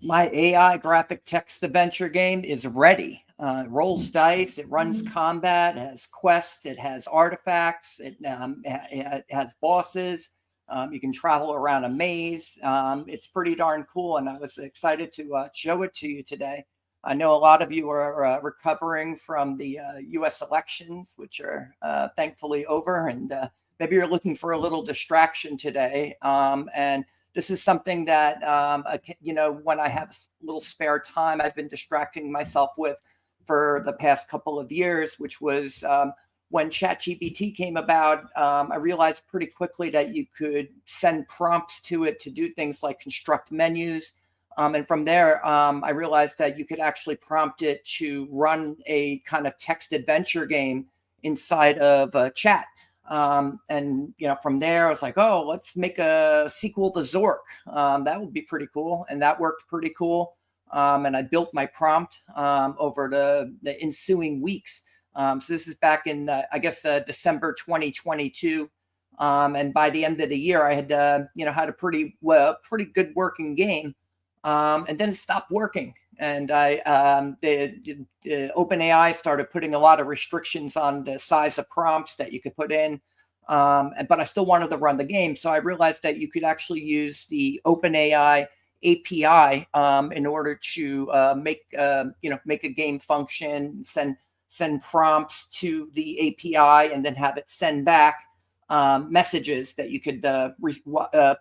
My AI graphic text adventure game is ready. It rolls dice, it runs combat, it has quests, it has artifacts, it has bosses. You can travel around a maze. It's pretty darn cool, and I was excited to show it to you today. I know a lot of you are recovering from the U.S. elections, which are thankfully over, and maybe you're looking for a little distraction today. And this is something that, when I have a little spare time, I've been distracting myself with for the past couple of years, which was when ChatGPT came about. I realized pretty quickly that you could send prompts to it to do things like construct menus. And from there, I realized that you could actually prompt it to run a kind of text adventure game inside of a chat. And from there I was like, oh, let's make a sequel to Zork. That would be pretty cool, and that worked pretty cool. And I built my prompt over the ensuing weeks. So this is back in December 2022. And by the end of the year, I had had a pretty good working game. And then it stopped working. And the OpenAI started putting a lot of restrictions on the size of prompts that you could put in. But I still wanted to run the game. So I realized that you could actually use the OpenAI API in order to make a game function, send prompts to the API, and then have it send back messages that you could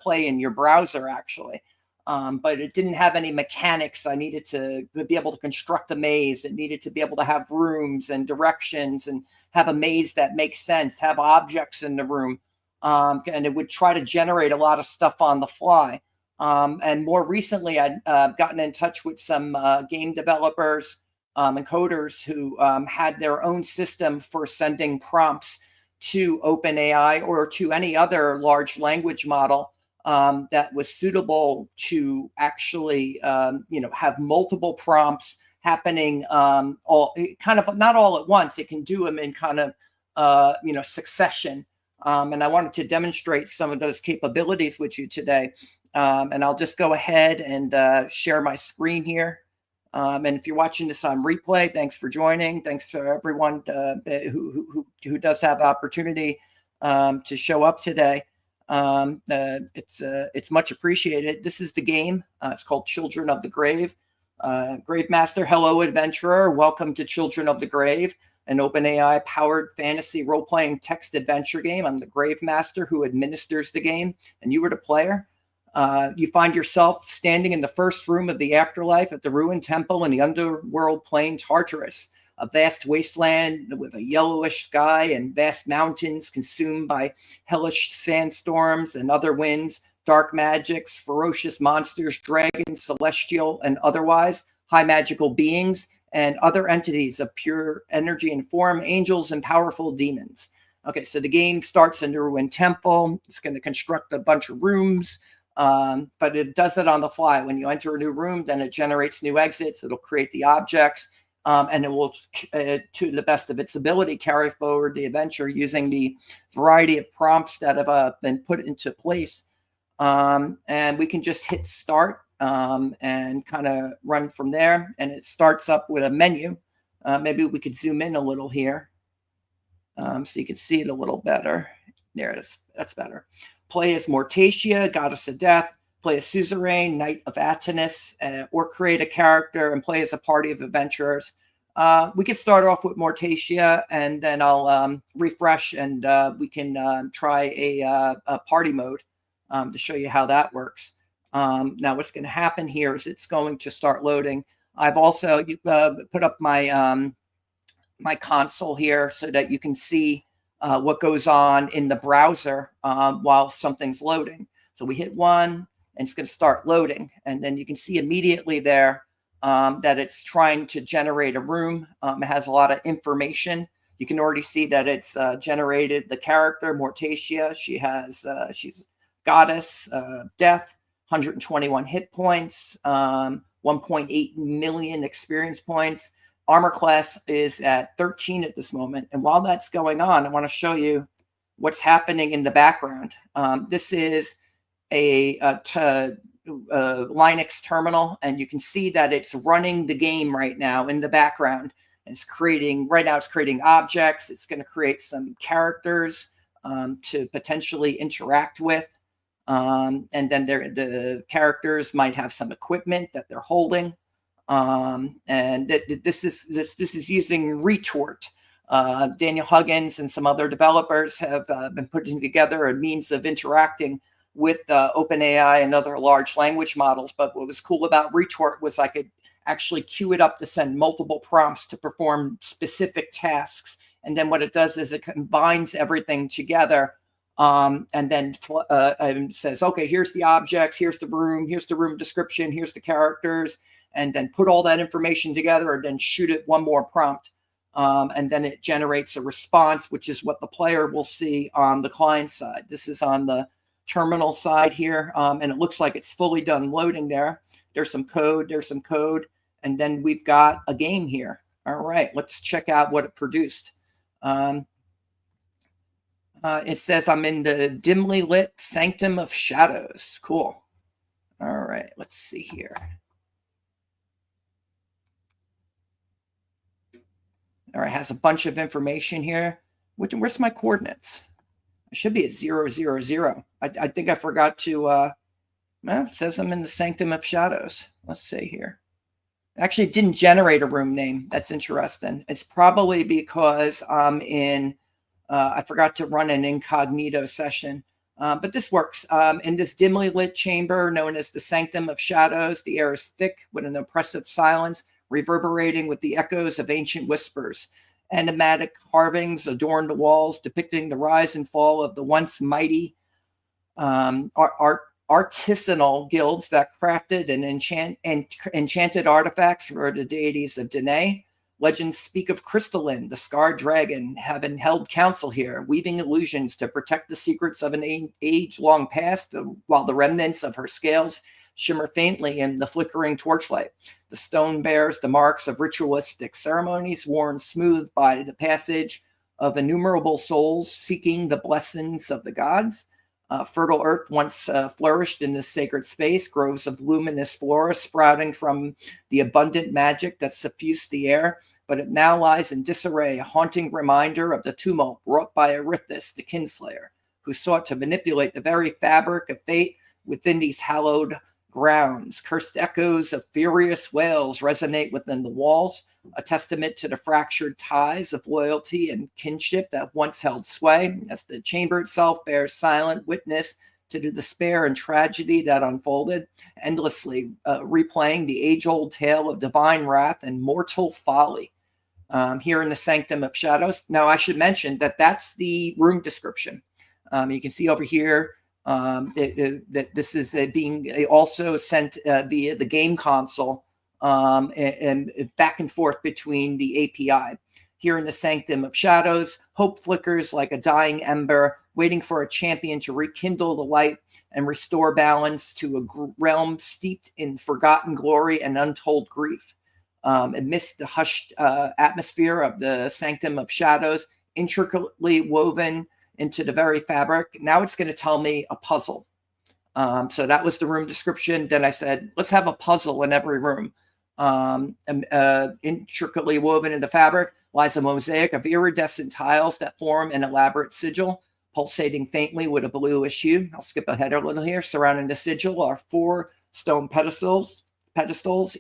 play in your browser, actually. But it didn't have any mechanics. I needed to be able to construct a maze. It needed to be able to have rooms and directions and have a maze that makes sense, have objects in the room. And it would try to generate a lot of stuff on the fly. And more recently, I'd gotten in touch with some game developers and coders who had their own system for sending prompts to OpenAI or to any other large language model that was suitable to actually, have multiple prompts happening all kind of not all at once. It can do them in kind of, succession. And I wanted to demonstrate some of those capabilities with you today. And I'll just go ahead and share my screen here. And if you're watching this on replay, thanks for joining. Thanks to everyone who does have opportunity to show up today. It's much appreciated. This is the game. It's called Children of the Grave. Grave Master, hello, adventurer. Welcome to Children of the Grave, an OpenAI powered fantasy role-playing text adventure game. I'm the Grave Master who administers the game, and you are the player. You find yourself standing in the first room of the afterlife at the ruined temple in the underworld plane Tartarus, a vast wasteland with a yellowish sky and vast mountains consumed by hellish sandstorms and other winds, dark magics, ferocious monsters, dragons, celestial and otherwise, high magical beings, and other entities of pure energy and form, angels and powerful demons. Okay, so the game starts in the ruined temple. It's going to construct a bunch of rooms. But it does it on the fly. When you enter a new room, then it generates new exits. It'll create the objects, and it will, to the best of its ability, carry forward the adventure using the variety of prompts that have been put into place. And we can just hit start and kind of run from there. And it starts up with a menu. Maybe we could zoom in a little here so you can see it a little better. There, that's better. Play as Mortacia, Goddess of Death. Play as Suzerain, Knight of Atenus, or create a character and play as a party of adventurers. We can start off with Mortacia, and then I'll refresh, and we can try a party mode to show you how that works. Now, what's going to happen here is it's going to start loading. I've also put up my my console here so that you can see what goes on in the browser while something's loading. So we hit 1 and it's going to start loading. And then you can see immediately there that it's trying to generate a room. It has a lot of information. You can already see that it's generated the character, Mortacia. She's goddess, death, 121 hit points, 1.8 million experience points. Armor class is at 13 at this moment. And while that's going on, I want to show you what's happening in the background. This is Linux terminal, and you can see that it's running the game right now in the background. And it's creating, right now it's creating objects. It's going to create some characters to potentially interact with. And then the characters might have some equipment that they're holding. And this is using Retort. Daniel Huggins and some other developers have been putting together a means of interacting with OpenAI and other large language models. But what was cool about Retort was I could actually queue it up to send multiple prompts to perform specific tasks. And then what it does is it combines everything together, and then says, okay, here's the objects, here's the room description, here's the characters, and then put all that information together and then shoot it one more prompt. And then it generates a response, which is what the player will see on the client side. This is on the terminal side here, and it looks like it's fully done loading there. There's some code, and then we've got a game here. All right, let's check out what it produced. It says I'm in the dimly lit sanctum of shadows. Cool. All right, let's see here. All right, has a bunch of information here. Where's my coordinates? I should be at 0, 0, 0. I think I forgot to, well, it says I'm in the sanctum of shadows. Let's see here. Actually, it didn't generate a room name. That's interesting. It's probably because I'm in, I forgot to run an incognito session. But this works. In this dimly lit chamber known as the sanctum of shadows, the air is thick with an oppressive silence, reverberating with the echoes of ancient whispers. Enigmatic carvings adorn the walls, depicting the rise and fall of the once mighty artisanal guilds that crafted and enchanted artifacts for the deities of Danae. Legends speak of Crystalline, the scarred dragon, having held council here, weaving illusions to protect the secrets of an age-long past, while the remnants of her scales shimmer faintly in the flickering torchlight. The stone bears the marks of ritualistic ceremonies worn smooth by the passage of innumerable souls seeking the blessings of the gods. Fertile earth once flourished in this sacred space, groves of luminous flora sprouting from the abundant magic that suffused the air, but it now lies in disarray, a haunting reminder of the tumult wrought by Erithus, the kinslayer, who sought to manipulate the very fabric of fate within these hallowed grounds. Cursed echoes of furious wails resonate within the walls, a testament to the fractured ties of loyalty and kinship that once held sway, as the chamber itself bears silent witness to the despair and tragedy that unfolded, endlessly replaying the age-old tale of divine wrath and mortal folly. Here in the Sanctum of Shadows. Now, I should mention that that's the room description. You can see over here that this is being also sent via the game console and back and forth between the API. Here in the Sanctum of Shadows, hope flickers like a dying ember, waiting for a champion to rekindle the light and restore balance to a realm steeped in forgotten glory and untold grief. Amidst the hushed atmosphere of the Sanctum of Shadows, intricately woven into the very fabric. Now it's going to tell me a puzzle. So that was the room description. Then I said, let's have a puzzle in every room. Intricately woven in the fabric lies a mosaic of iridescent tiles that form an elaborate sigil, pulsating faintly with a bluish hue. I'll skip ahead a little here. Surrounding the sigil are 4 stone pedestals,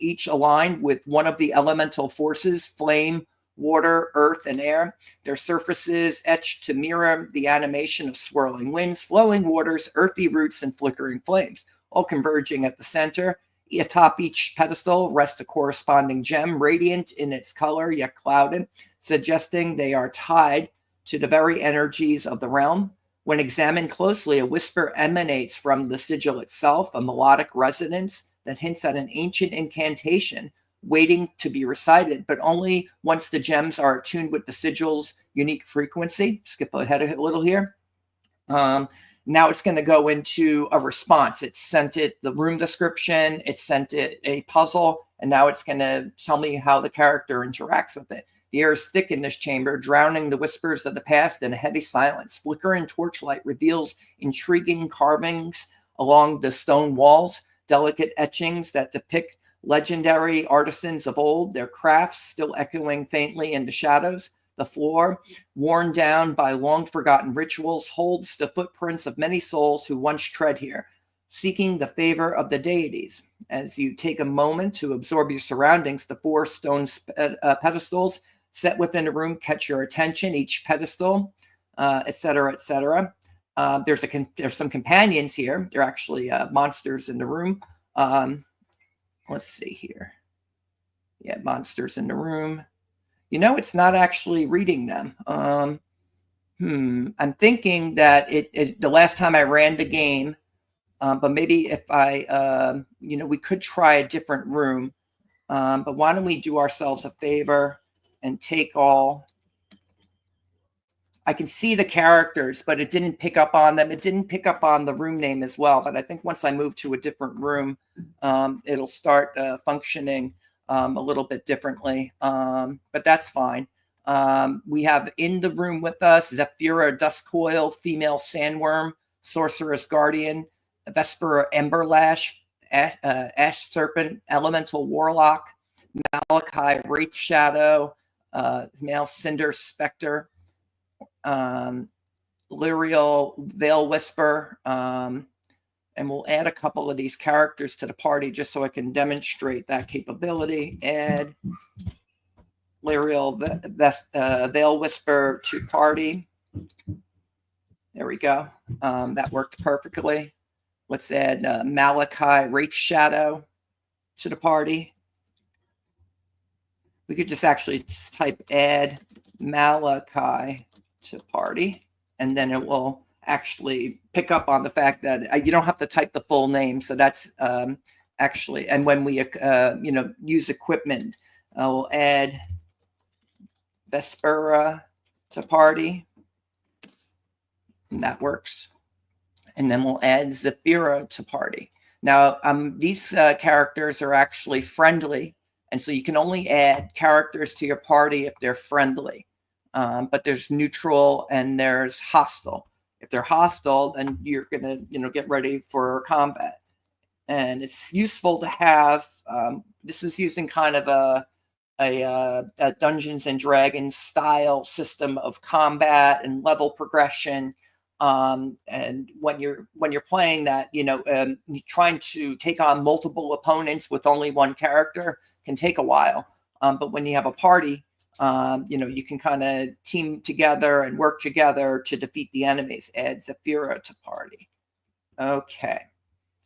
each aligned with one of the elemental forces: flame, water, earth, and air. Their surfaces etched to mirror the animation of swirling winds, flowing waters, earthy roots, and flickering flames, all converging at the center. Atop each pedestal rests a corresponding gem, radiant in its color, yet clouded, suggesting they are tied to the very energies of the realm. When examined closely, a whisper emanates from the sigil itself, a melodic resonance that hints at an ancient incantation waiting to be recited, but only once the gems are attuned with the sigil's unique frequency. Skip ahead a little here. Now it's going to go into a response. It sent it the room description, it sent it a puzzle, and now it's going to tell me how the character interacts with it. The air is thick in this chamber, drowning the whispers of the past in a heavy silence. Flickering torchlight reveals intriguing carvings along the stone walls, delicate etchings that depict legendary artisans of old, their crafts still echoing faintly in the shadows. The floor, worn down by long-forgotten rituals, holds the footprints of many souls who once tread here, seeking the favor of the deities. As you take a moment to absorb your surroundings, the 4 stone pedestals set within the room catch your attention, each pedestal, etc., etc. There's some companions here. They're actually monsters in the room. Let's see here. Yeah, monsters in the room. You know, it's not actually reading them. I'm thinking that the last time I ran the game, but maybe if I, we could try a different room. But why don't we do ourselves a favor and take all. I can see the characters, but it didn't pick up on them. It didn't pick up on the room name as well. But I think once I move to a different room, it'll start functioning a little bit differently. But that's fine. We have in the room with us Zephyra Duskcoil, female sandworm, sorceress guardian, Vespera Emberlash, Ash Serpent, elemental warlock, Malachi Wraith Shadow, male cinder specter, Lyrial Veil Whisper, and we'll add a couple of these characters to the party just so I can demonstrate that capability. Add Lyrial Veil Whisper to party. There we go. That worked perfectly. Let's add Malachi Wraith Shadow to the party. We could just actually just type add Malachi to party, and then it will actually pick up on the fact that you don't have to type the full name. So that's actually, and when we use equipment, we'll add Vespera to party, and that works. And then we'll add Zephyra to party. Now, these characters are actually friendly, and so you can only add characters to your party if they're friendly. But there's neutral and there's hostile. If they're hostile, then you're gonna, get ready for combat. And it's useful to have. This is using kind of a Dungeons and Dragons style system of combat and level progression. And when you're playing that, trying to take on multiple opponents with only one character can take a while. But when you have a party, you can kind of team together and work together to defeat the enemies. Add Zephyra to party. Okay.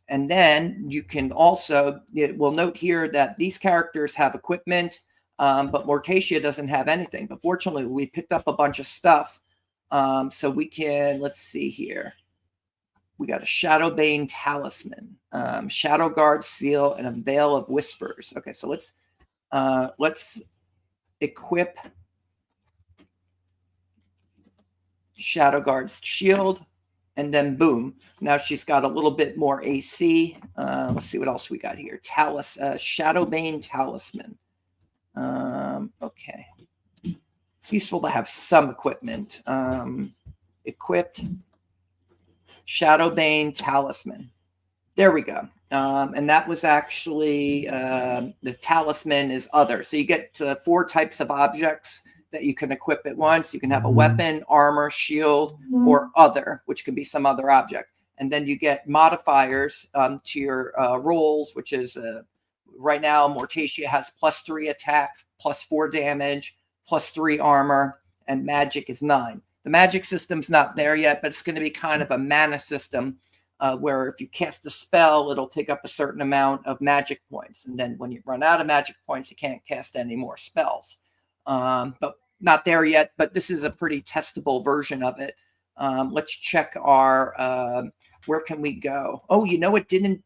And then you can also, we'll note here that these characters have equipment, but Mortacia doesn't have anything. But fortunately, we picked up a bunch of stuff. So we can, let's see here. We got a Shadowbane Talisman, Shadow Guard Seal, and a Veil of Whispers. Okay, so let's equip Shadow Guard's shield, and then boom. Now she's got a little bit more AC. Let's see what else we got here. Shadowbane Talisman. Okay. It's useful to have some equipment. Equipped Shadowbane Talisman. There we go. And that was actually the talisman is other. So you get 4 types of objects that you can equip at once. You can have a weapon, armor, shield, or other, which can be some other object. And then you get modifiers to your rolls, which is right now Mortacia has +3 attack, +4 damage, +3 armor, and magic is 9. The magic system's not there yet, but it's going to be kind of a mana system where if you cast a spell, it'll take up a certain amount of magic points. And then when you run out of magic points, you can't cast any more spells. But not there yet, but this is a pretty testable version of it. Let's check our, where can we go? Oh, it didn't.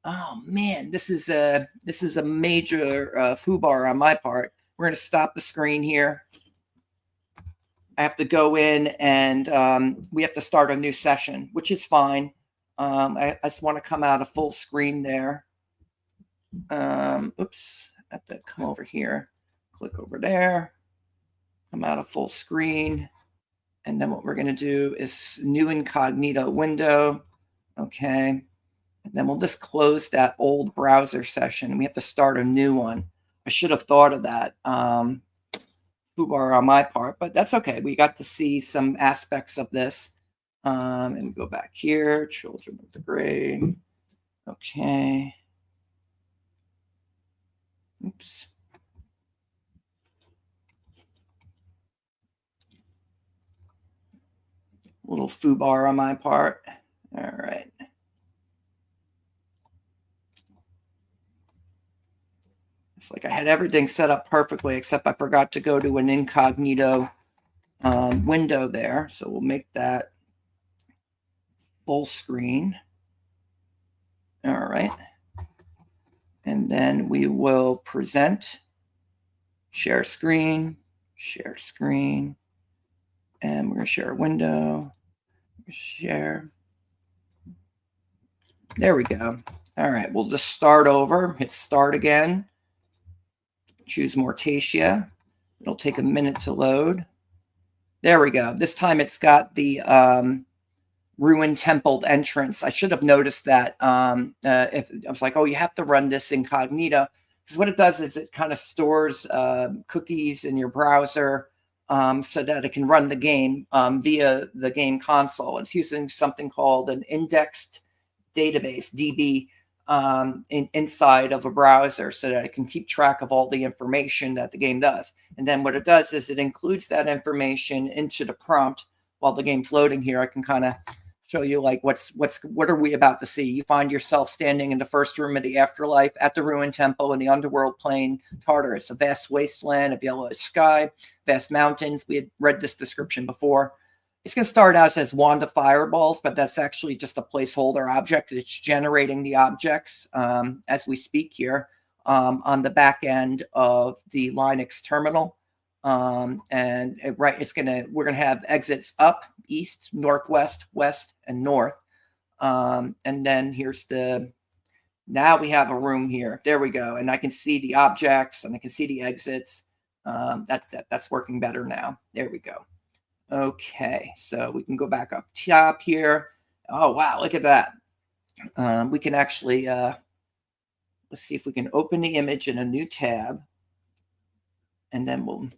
Oh man, this is a major foobar on my part. We're going to stop the screen here. I have to go in and we have to start a new session, which is fine. I just want to come out of full screen there. Oops, I have to come over here, click over there, come out of full screen. And then what we're going to do is new incognito window. Okay. And then we'll just close that old browser session. We have to start a new one. I should have thought of that. Foobar on my part, but that's okay. We got to see some aspects of this. And we go back here, children of the grave. Okay. Oops. Little foobar on my part. All right. It's like I had everything set up perfectly, except I forgot to go to an incognito window there. So we'll make that full screen. All right. And then we will present, share screen, and we're going to share a window, share. There we go. All right, we'll just start over, hit start again, choose Mortacia. It'll take a minute to load. There we go. This time it's got the ruined temple entrance. I should have noticed that. If I was like, oh, you have to run this incognito, because what it does is it kind of stores cookies in your browser so that it can run the game via the game console. It's using something called an indexed database, DB, inside of a browser so that it can keep track of all the information that the game does. And then what it does is it includes that information into the prompt while the game's loading here. I can kind of show you like what are we about to see. You find yourself standing in the first room of the afterlife at the ruined temple in the underworld plane Tartarus, a vast wasteland of yellowish sky, vast mountains. We had read this description before. It's going to start out as wand of fireballs, but that's actually just a placeholder object. It's generating the objects as we speak here on the back end of the Linux terminal. We're gonna have exits up, east, northwest, west, and north. And then now we have a room here. There we go. And I can see the objects and I can see the exits. That's working better now. There we go. Okay, so we can go back up top here. Oh, wow, look at that. We can actually, let's see if we can open the image in a new tab. And then we'll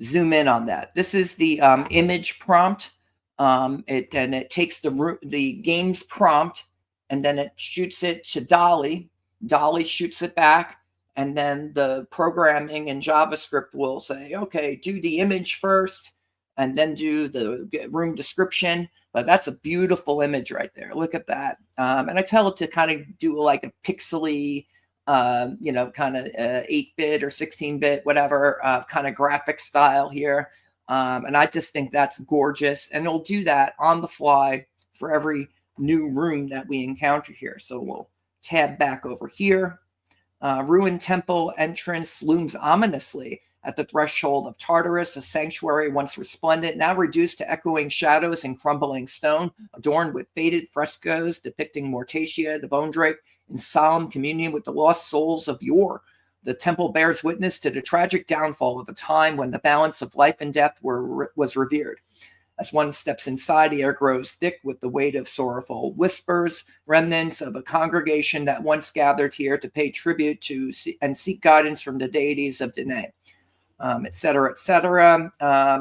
zoom in on that. This is the image prompt. It takes the game's prompt and then it shoots it to DALL-E. DALL-E shoots it back. And then the programming in JavaScript will say, okay, do the image first and then do the room description. But that's a beautiful image right there. Look at that. And I tell it to kind of do like a pixely, kind of 8-bit or 16-bit, whatever kind of graphic style here. And I just think that's gorgeous. And it'll do that on the fly for every new room that we encounter here. So we'll tab back over here. Ruined temple entrance looms ominously at the threshold of Tartarus, a sanctuary once resplendent, now reduced to echoing shadows and crumbling stone, adorned with faded frescoes depicting Mortacia, the bone drake, in solemn communion with the lost souls of yore. The temple bears witness to the tragic downfall of a time when the balance of life and death was revered. As one steps inside, the air grows thick with the weight of sorrowful whispers, remnants of a congregation that once gathered here to pay tribute to and seek guidance from the deities of Danae. Et cetera, et cetera.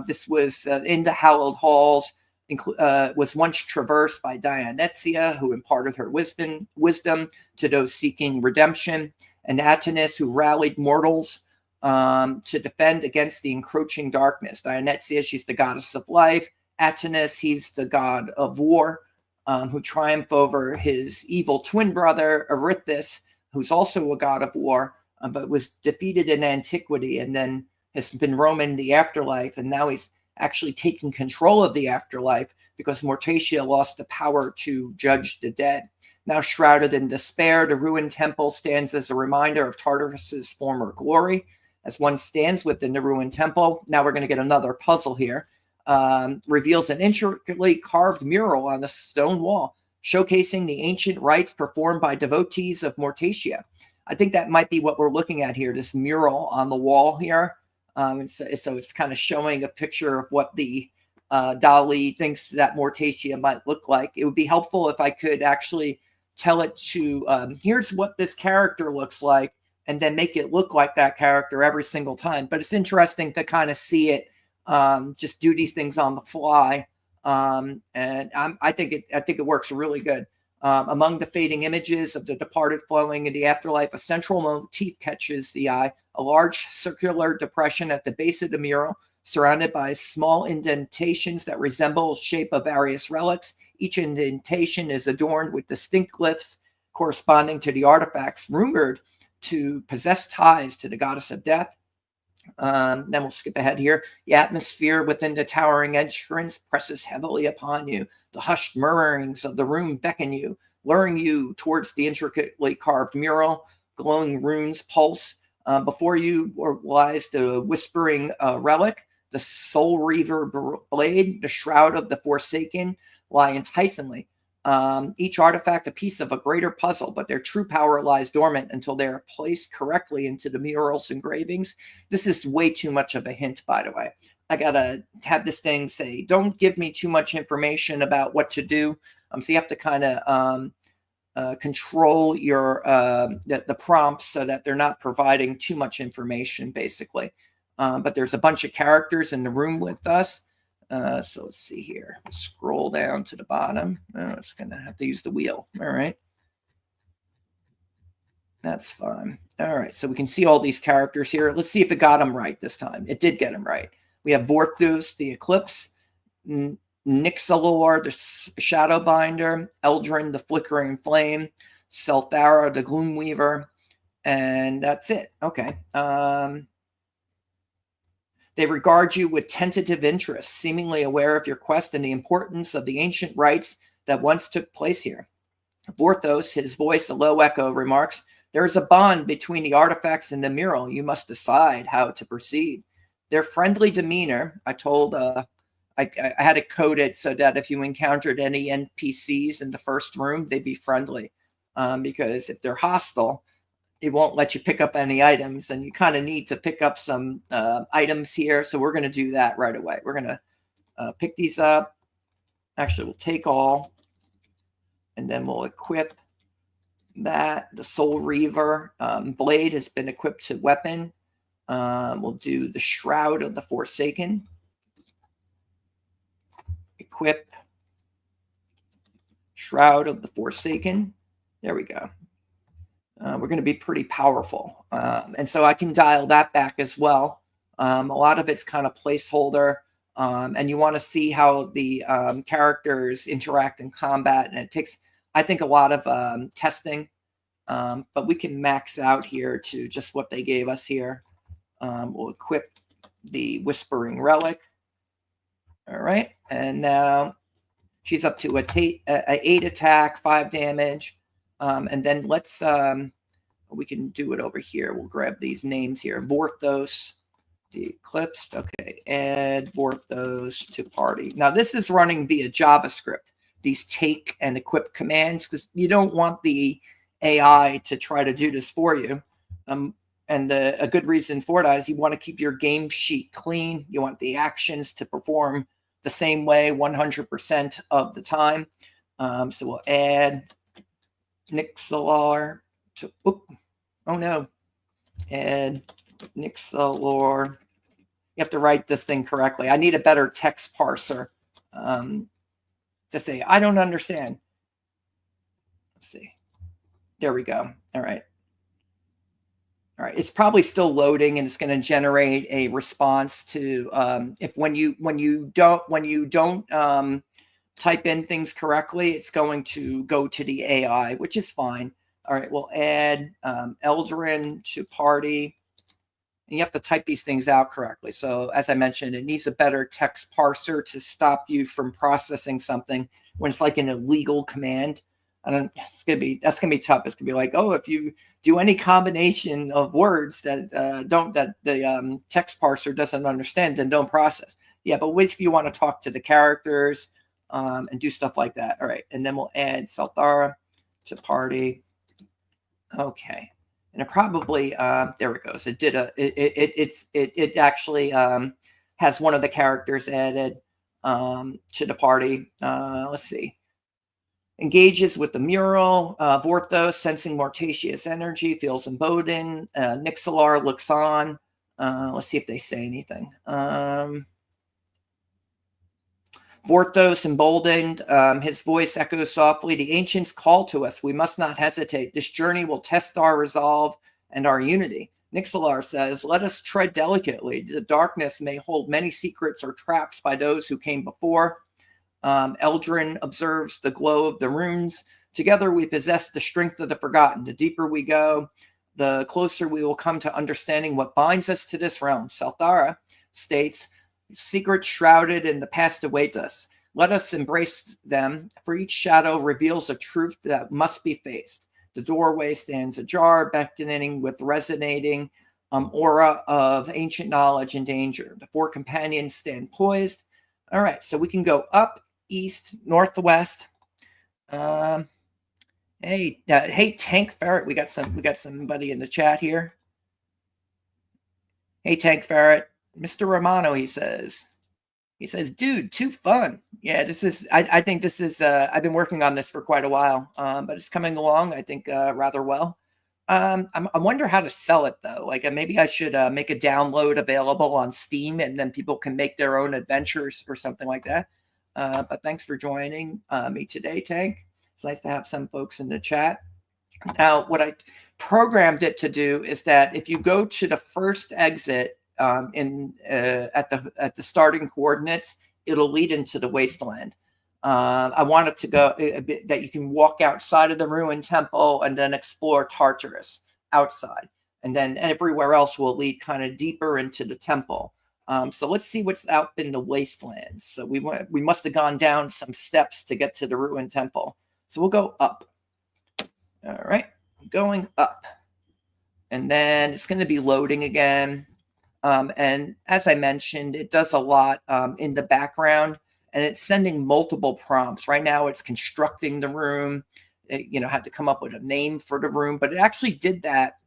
This was in the hallowed halls, was once traversed by Dionysia, who imparted her wisdom to those seeking redemption, and Atenus, who rallied mortals to defend against the encroaching darkness. Dionysia, she's the goddess of life. Atenus, he's the god of war, who triumphed over his evil twin brother, Erithus, who's also a god of war, but was defeated in antiquity and then has been roaming the afterlife, and now he's actually taking control of the afterlife because Mortacia lost the power to judge the dead. Now shrouded in despair, the ruined temple stands as a reminder of Tartarus's former glory. As one stands within the ruined temple, now we're going to get another puzzle here, reveals an intricately carved mural on the stone wall, showcasing the ancient rites performed by devotees of Mortacia. I think that might be what we're looking at here, this mural on the wall here. So it's kind of showing a picture of what the DALL-E thinks that Mortacia might look like. It would be helpful if I could actually tell it to, here's what this character looks like, and then make it look like that character every single time. But it's interesting to kind of see it just do these things on the fly. And I think it works really good. Among the fading images of the departed flowing in the afterlife, a central motif catches the eye: a large circular depression at the base of the mural, surrounded by small indentations that resemble the shape of various relics. Each indentation is adorned with distinct glyphs corresponding to the artifacts rumored to possess ties to the goddess of death. Then we'll skip ahead here. The atmosphere within the towering entrance presses heavily upon you. The hushed murmurings of the room beckon you, luring you towards the intricately carved mural. Glowing runes pulse. Before you lies the whispering relic, the Soul Reaver blade, the shroud of the Forsaken, lie enticingly. Each artifact a piece of a greater puzzle, but their true power lies dormant until they are placed correctly into the mural's engravings. This is way too much of a hint, by the way. I gotta have this thing say, don't give me too much information about what to do. So you have to kind of control your the prompts so that they're not providing too much information, basically. But there's a bunch of characters in the room with us. So let's see here. Scroll down to the bottom. Oh, it's going to have to use the wheel. All right. That's fine. All right. So we can see all these characters here. Let's see if it got them right this time. It did get them right. We have Vorthos, the Eclipse, Nixalor, the Shadowbinder, Eldrin, the Flickering Flame, Selthara, the Gloomweaver, and that's it. Okay. They regard you with tentative interest, seemingly aware of your quest and the importance of the ancient rites that once took place here. Vorthos, his voice a low echo, remarks, there is a bond between the artifacts and the mural. You must decide how to proceed. Their friendly demeanor, I told, I had it coded so that if you encountered any NPCs in the first room, they'd be friendly. Because if they're hostile, it won't let you pick up any items, and you kind of need to pick up some items here. So we're going to do that right away. We're going to pick these up. Actually, we'll take all, and then we'll equip that. The Soul Reaver blade has been equipped to weapon. We'll do the Shroud of the Forsaken. Equip Shroud of the Forsaken. There we go. We're going to be pretty powerful. And so I can dial that back as well. A lot of it's kind of placeholder. And you want to see how the characters interact in combat. And it takes, I think, a lot of testing. But we can max out here to just what they gave us here. We'll equip the Whispering Relic. All right. And now she's up to a 8 attack, 5 damage. And then let's, we can do it over here. We'll grab these names here. Vorthos, the Eclipsed. Okay, add Vorthos to party. Now this is running via JavaScript, these take and equip commands, because you don't want the AI to try to do this for you. And a good reason for that is you want to keep your game sheet clean. You want the actions to perform the same way 100% of the time. So we'll add Nixalor to, oh no, add Nixalor. You have to write this thing correctly. I need a better text parser to say, I don't understand. Let's see. There we go. All right. All right. It's probably still loading, and it's going to generate a response to if when you don't type in things correctly, it's going to go to the AI, which is fine. All right, we'll add Eldrin to party. And you have to type these things out correctly. So as I mentioned, it needs a better text parser to stop you from processing something when it's like an illegal command. That's gonna be tough. It's gonna be like, oh, if you do any combination of words that the text parser doesn't understand, then don't process. Yeah, but if you want to talk to the characters and do stuff like that. All right, and then we'll add Selthara to party. Okay, and it probably there it goes. It did it actually has one of the characters added to the party. Let's see. Engages with the mural. Vorthos, sensing Mortatius energy, feels emboldened. Nixalar looks on. Let's see if they say anything. Vorthos, emboldened, his voice echoes softly. The ancients call to us. We must not hesitate. This journey will test our resolve and our unity. Nixalar says, let us tread delicately. The darkness may hold many secrets or traps by those who came before. Eldrin observes the glow of the runes. Together we possess the strength of the forgotten. The deeper we go, the closer we will come to understanding what binds us to this realm. Salthara states, secrets shrouded in the past await us. Let us embrace them, for each shadow reveals a truth that must be faced. The doorway stands ajar, beckoning with resonating aura of ancient knowledge and danger. The four companions stand poised. All right, so we can go up, east, northwest. Hey, Tank Ferret, we got somebody in the chat here. Hey, Tank Ferret, Mr. Romano, he says, dude, too fun. Yeah, this is, I think this is, I've been working on this for quite a while, but it's coming along, I think, rather well. I wonder how to sell it though. Like maybe I should make a download available on Steam, and then people can make their own adventures or something like that. But thanks for joining me today, Tank. It's nice to have some folks in the chat. Now, what I programmed it to do is that if you go to the first exit at the starting coordinates, it'll lead into the wasteland. I want it to go that you can walk outside of the ruined temple and then explore Tartarus outside, and then everywhere else will lead kind of deeper into the temple. So let's see what's out in the wastelands. So we must have gone down some steps to get to the ruined temple. So we'll go up. All right, going up, and then it's going to be loading again. And as I mentioned, it does a lot in the background, and it's sending multiple prompts. Right now, it's constructing the room. It, had to come up with a name for the room, but it actually did that.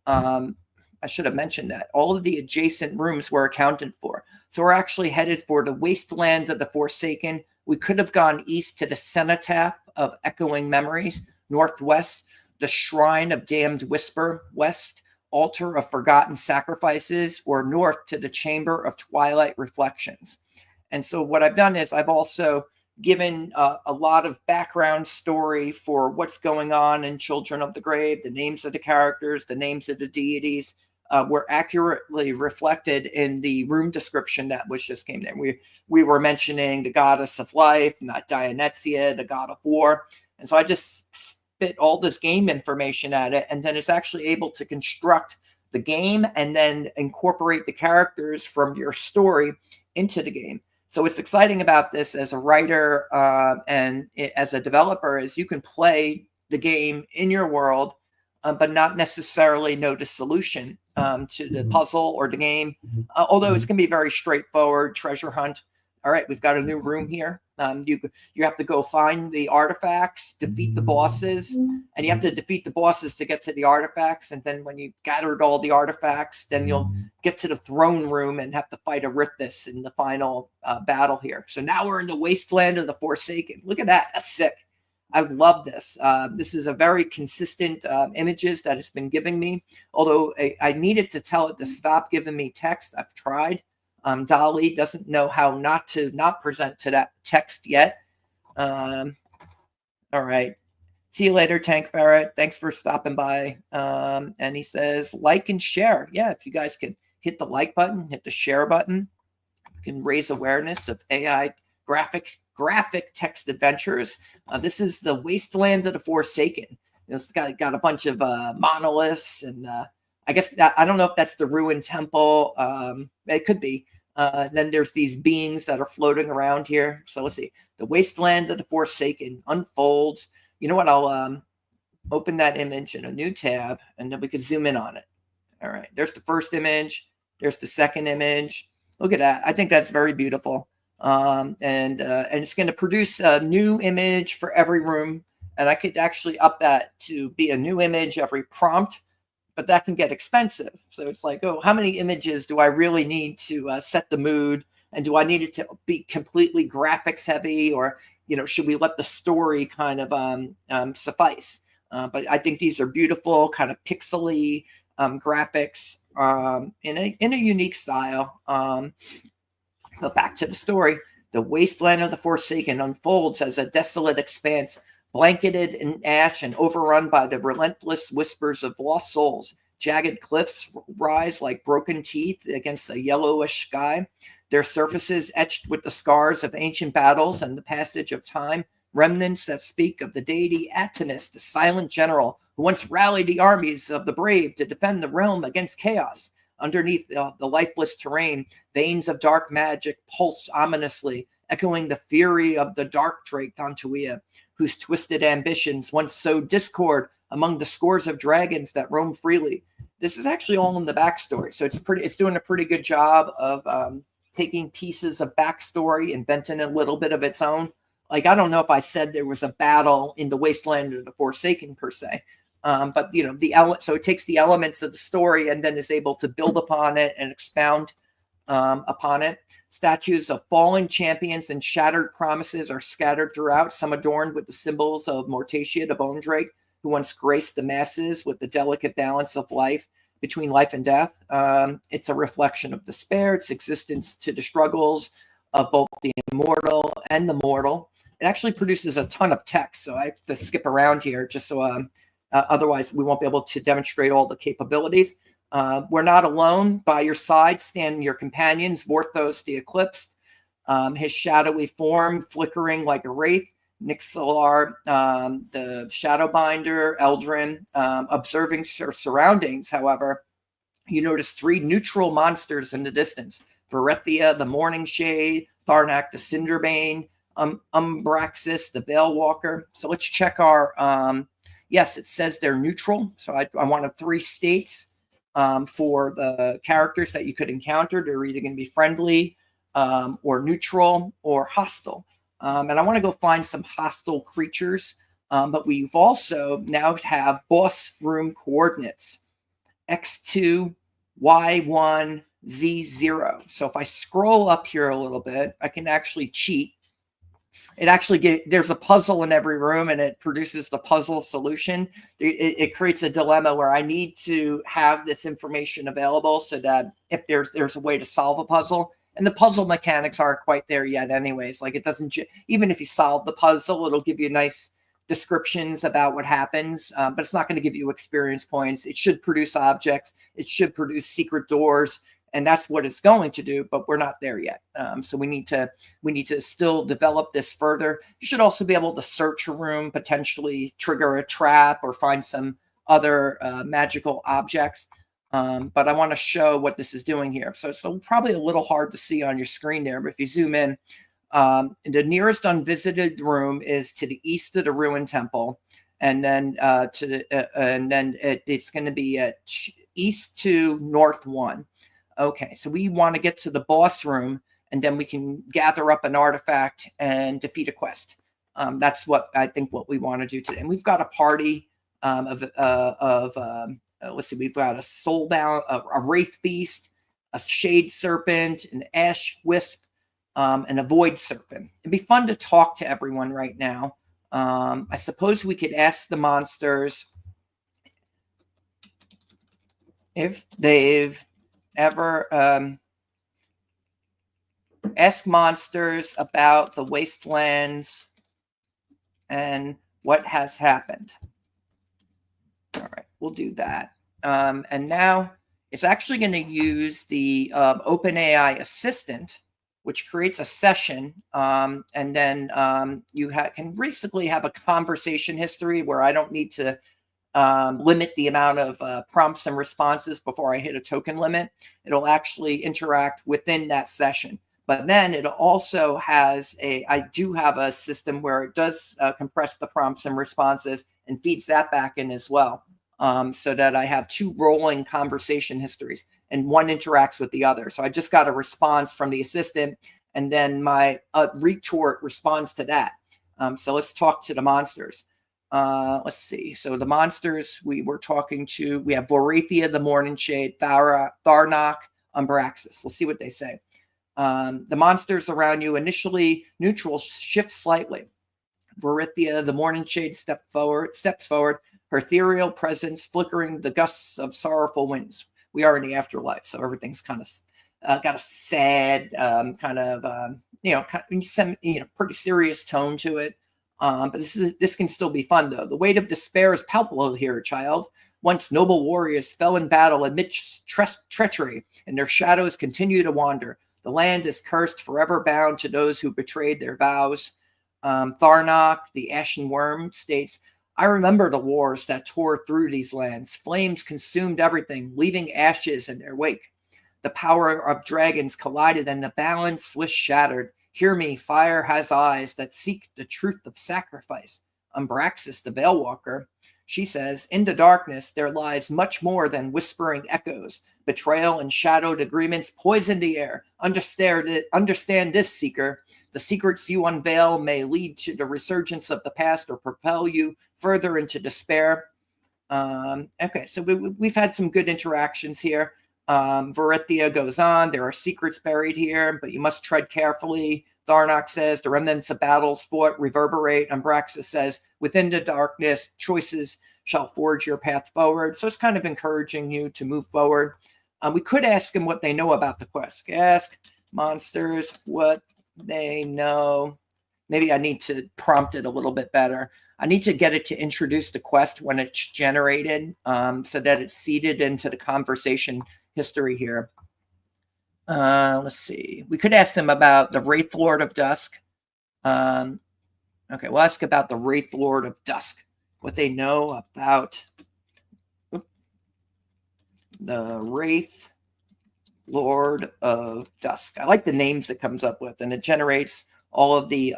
I should have mentioned that. All of the adjacent rooms were accounted for. So we're actually headed for the wasteland of the Forsaken. We could have gone east to the cenotaph of echoing memories, northwest, the shrine of damned whisper, west, altar of forgotten sacrifices, or north to the chamber of twilight reflections. And so what I've done is I've also given a lot of background story for what's going on in Children of the Grave. The names of the characters, the names of the deities were accurately reflected in the room description that was just came in. We were mentioning the goddess of life, not Dionysia, the god of war. And so I just spit all this game information at it, and then it's actually able to construct the game and then incorporate the characters from your story into the game. So what's exciting about this as a writer and as a developer is you can play the game in your world, but not necessarily know the solution to the puzzle or the game, although it's going to be very straightforward treasure hunt. All right, we've got a new room here. You have to go find the artifacts, defeat the bosses, and you have to defeat the bosses to get to the artifacts. And then when you've gathered all the artifacts, then you'll get to the throne room and have to fight Erithus in the final battle here. So now we're in the wasteland of the Forsaken. Look at that. That's sick. I love this. This is a very consistent images that it's been giving me, although I needed to tell it to stop giving me text. I've tried. DALL-E doesn't know how not to not present to that text yet. All right. See you later, Tank Ferret. Thanks for stopping by. And he says, like and share. Yeah, if you guys can hit the like button, hit the share button, you can raise awareness of AI graphic text adventures. This is the wasteland of the Forsaken. It's got a bunch of monoliths, and I guess I don't know if that's the ruined temple. It could be. Then there's these beings that are floating around here. So let's see. The wasteland of the Forsaken unfolds. You know what? I'll open that image in a new tab, and then we can zoom in on it. All right. There's the first image. There's the second image. Look at that. I think that's very beautiful. And it's going to produce a new image for every room. And I could actually up that to be a new image every prompt, but that can get expensive. So it's like, oh, how many images do I really need to set the mood And do I need it to be completely graphics heavy, or, should we let the story kind of suffice? But I think these are beautiful, kind of pixely graphics in a unique style. But back to the story. The wasteland of the Forsaken unfolds as a desolate expanse, blanketed in ash and overrun by the relentless whispers of lost souls. Jagged cliffs rise like broken teeth against a yellowish sky, their surfaces etched with the scars of ancient battles and the passage of time, remnants that speak of the deity Atenus, the silent general who once rallied the armies of the brave to defend the realm against chaos. Underneath the lifeless terrain, veins of dark magic pulse ominously, echoing the fury of the dark drake Tantuia, whose twisted ambitions once sowed discord among the scores of dragons that roam freely. This is actually all in the backstory, so it's doing a pretty good job of taking pieces of backstory, inventing a little bit of its own. Like, I don't know if I said there was a battle in the Wasteland of the Forsaken per se, but so it takes the elements of the story and then is able to build upon it and expound upon it. Statues of fallen champions and shattered promises are scattered throughout, some adorned with the symbols of Mortacia, the bone drake, who once graced the masses with the delicate balance of life between life and death. It's a reflection of despair, its existence to the struggles of both the immortal and the mortal. It actually produces a ton of text, so I have to skip around here just so otherwise we won't be able to demonstrate all the capabilities. We're not alone. By your side stand your companions, Vorthos the Eclipsed, his shadowy form flickering like a wraith, Nixalar, the Shadowbinder, Eldrin. Observing your surroundings, however, you notice 3 neutral monsters in the distance. Verethia, the Morning Shade, Tharnak, the Cinderbane, Umbraxis, the Veil Walker. So let's check our, yes, it says they're neutral. So I wanted 3 states for the characters that you could encounter. They're either going to be friendly or neutral or hostile. And I want to go find some hostile creatures. But we've also now have boss room coordinates. X2, Y1, Z0. So if I scroll up here a little bit, I can actually cheat. It actually there's a puzzle in every room, and it produces the puzzle solution. It creates a dilemma where I need to have this information available so that if there's a way to solve a puzzle, and the puzzle mechanics aren't quite there yet anyways. Like, it doesn't, even if you solve the puzzle, it'll give you nice descriptions about what happens, but it's not going to give you experience points. It should produce objects. It should produce secret doors. And that's what it's going to do, but we're not there yet. So we need to still develop this further. You should also be able to search a room, potentially trigger a trap or find some other magical objects. But I want to show what this is doing here. So it's probably a little hard to see on your screen there, but if you zoom in, the nearest unvisited room is to the east of the ruined temple, and then it's going to be at east to north 1. Okay, so we want to get to the boss room, and then we can gather up an artifact and defeat a quest. That's what I think what we want to do today. And we've got a party of let's see, we've got a soulbound, a wraith beast, a shade serpent, an ash wisp, and a void serpent. It'd be fun to talk to everyone right now. I suppose we could ask the monsters if they've ever ask monsters about the wastelands and what has happened. All right, we'll do that. And now it's actually going to use the OpenAI assistant, which creates a session, and then you can basically have a conversation history where I don't need to limit the amount of prompts and responses before I hit a token limit. It'll actually interact within that session. But then it also has I do have a system where it does compress the prompts and responses and feeds that back in as well, so that I have 2 rolling conversation histories and one interacts with the other. So I just got a response from the assistant, and then my retort responds to that. So let's talk to the monsters. Let's see. So the monsters we were talking to, we have Vorethia, the Morning Shade, Tharnak, Umbraxis. Let's see what they say. The monsters around you, initially neutral, shift slightly. Varithia, the morning shade, steps forward, her ethereal presence flickering the gusts of sorrowful winds. We are in the afterlife, so everything's kind of got a sad pretty serious tone to it. But this can still be fun, though. The weight of despair is palpable here, child. Once noble warriors fell in battle amidst treachery, and their shadows continue to wander. The land is cursed, forever bound to those who betrayed their vows. Tharnok, the Ashen Worm, states, I remember the wars that tore through these lands. Flames consumed everything, leaving ashes in their wake. The power of dragons collided and the balance was shattered. Hear me, fire has eyes that seek the truth of sacrifice. Umbraxis, the Veilwalker, she says, in the darkness there lies much more than whispering echoes. Betrayal and shadowed agreements poison the air. Understand this, Seeker. The secrets you unveil may lead to the resurgence of the past or propel you further into despair. Okay, so we've had some good interactions here. Varithia goes on, there are secrets buried here, but you must tread carefully. Tharnok says, the remnants of battles fought reverberate. Umbraxis says, within the darkness, choices shall forge your path forward. So it's kind of encouraging you to move forward. We could ask them what they know about the quest. Ask monsters what they know. Maybe I need to prompt it a little bit better. I need to get it to introduce the quest when it's generated so that it's seeded into the conversation history here. Let's see. We could ask them about the Wraith Lord of Dusk. Okay, we'll ask about the Wraith Lord of Dusk. What they know about the Wraith Lord of Dusk. I like the names it comes up with, and it generates all of the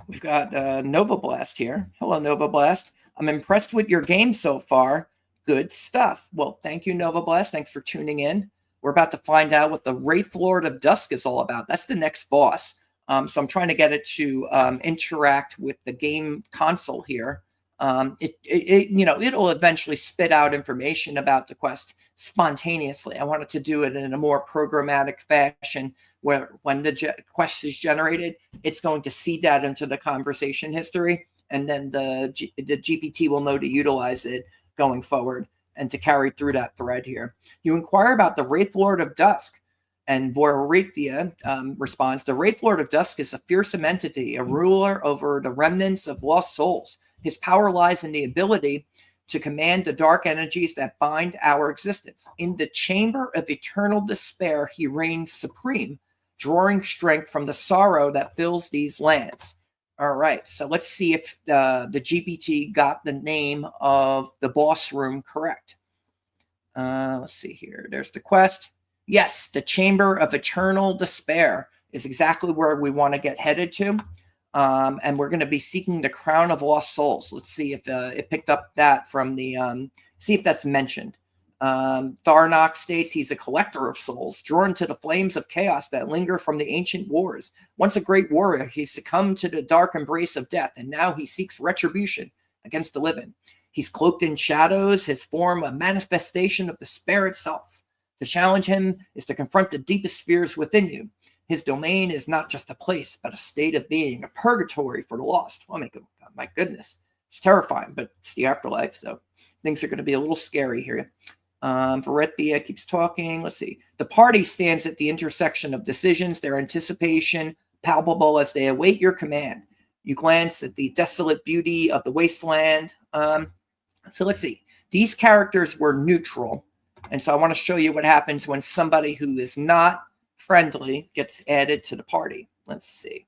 we've got Nova Blast here. Hello, Nova Blast. I'm impressed with your game so far. Good stuff. Well, thank you, Nova Blast. Thanks for tuning in. We're about to find out what the Wraith Lord of Dusk is all about. That's the next boss. So I'm trying to get it to interact with the game console here. It'll eventually spit out information about the quest spontaneously. I wanted to do it in a more programmatic fashion where when the quest is generated, it's going to seed that into the conversation history, and then the GPT will know to utilize it going forward and to carry through that thread here. You inquire about the Wraith Lord of Dusk, and Vorithia responds, the Wraith Lord of Dusk is a fearsome entity, a ruler over the remnants of lost souls. His power lies in the ability to command the dark energies that bind our existence. In the chamber of eternal despair, he reigns supreme, drawing strength from the sorrow that fills these lands. All right, so let's see if the GPT got the name of the boss room correct. Let's see here. There's the quest. Yes, the Chamber of Eternal Despair is exactly where we want to get headed to. And we're going to be seeking the Crown of Lost Souls. Let's see if it picked up that from the, see if that's mentioned. Tharnok states he's a collector of souls, drawn to the flames of chaos that linger from the ancient wars. Once a great warrior, he succumbed to the dark embrace of death, and now he seeks retribution against the living. He's cloaked in shadows, his form a manifestation of despair itself. To challenge him is to confront the deepest fears within you. His domain is not just a place, but a state of being, a purgatory for the lost. Oh my goodness. It's terrifying, but it's the afterlife, so things are going to be a little scary here. Varithia keeps talking. Let's see. The party stands at the intersection of decisions, their anticipation palpable as they await your command. You glance at the desolate beauty of the wasteland. So let's see. These characters were neutral, and so I want to show you what happens when somebody who is not friendly gets added to the party. Let's see.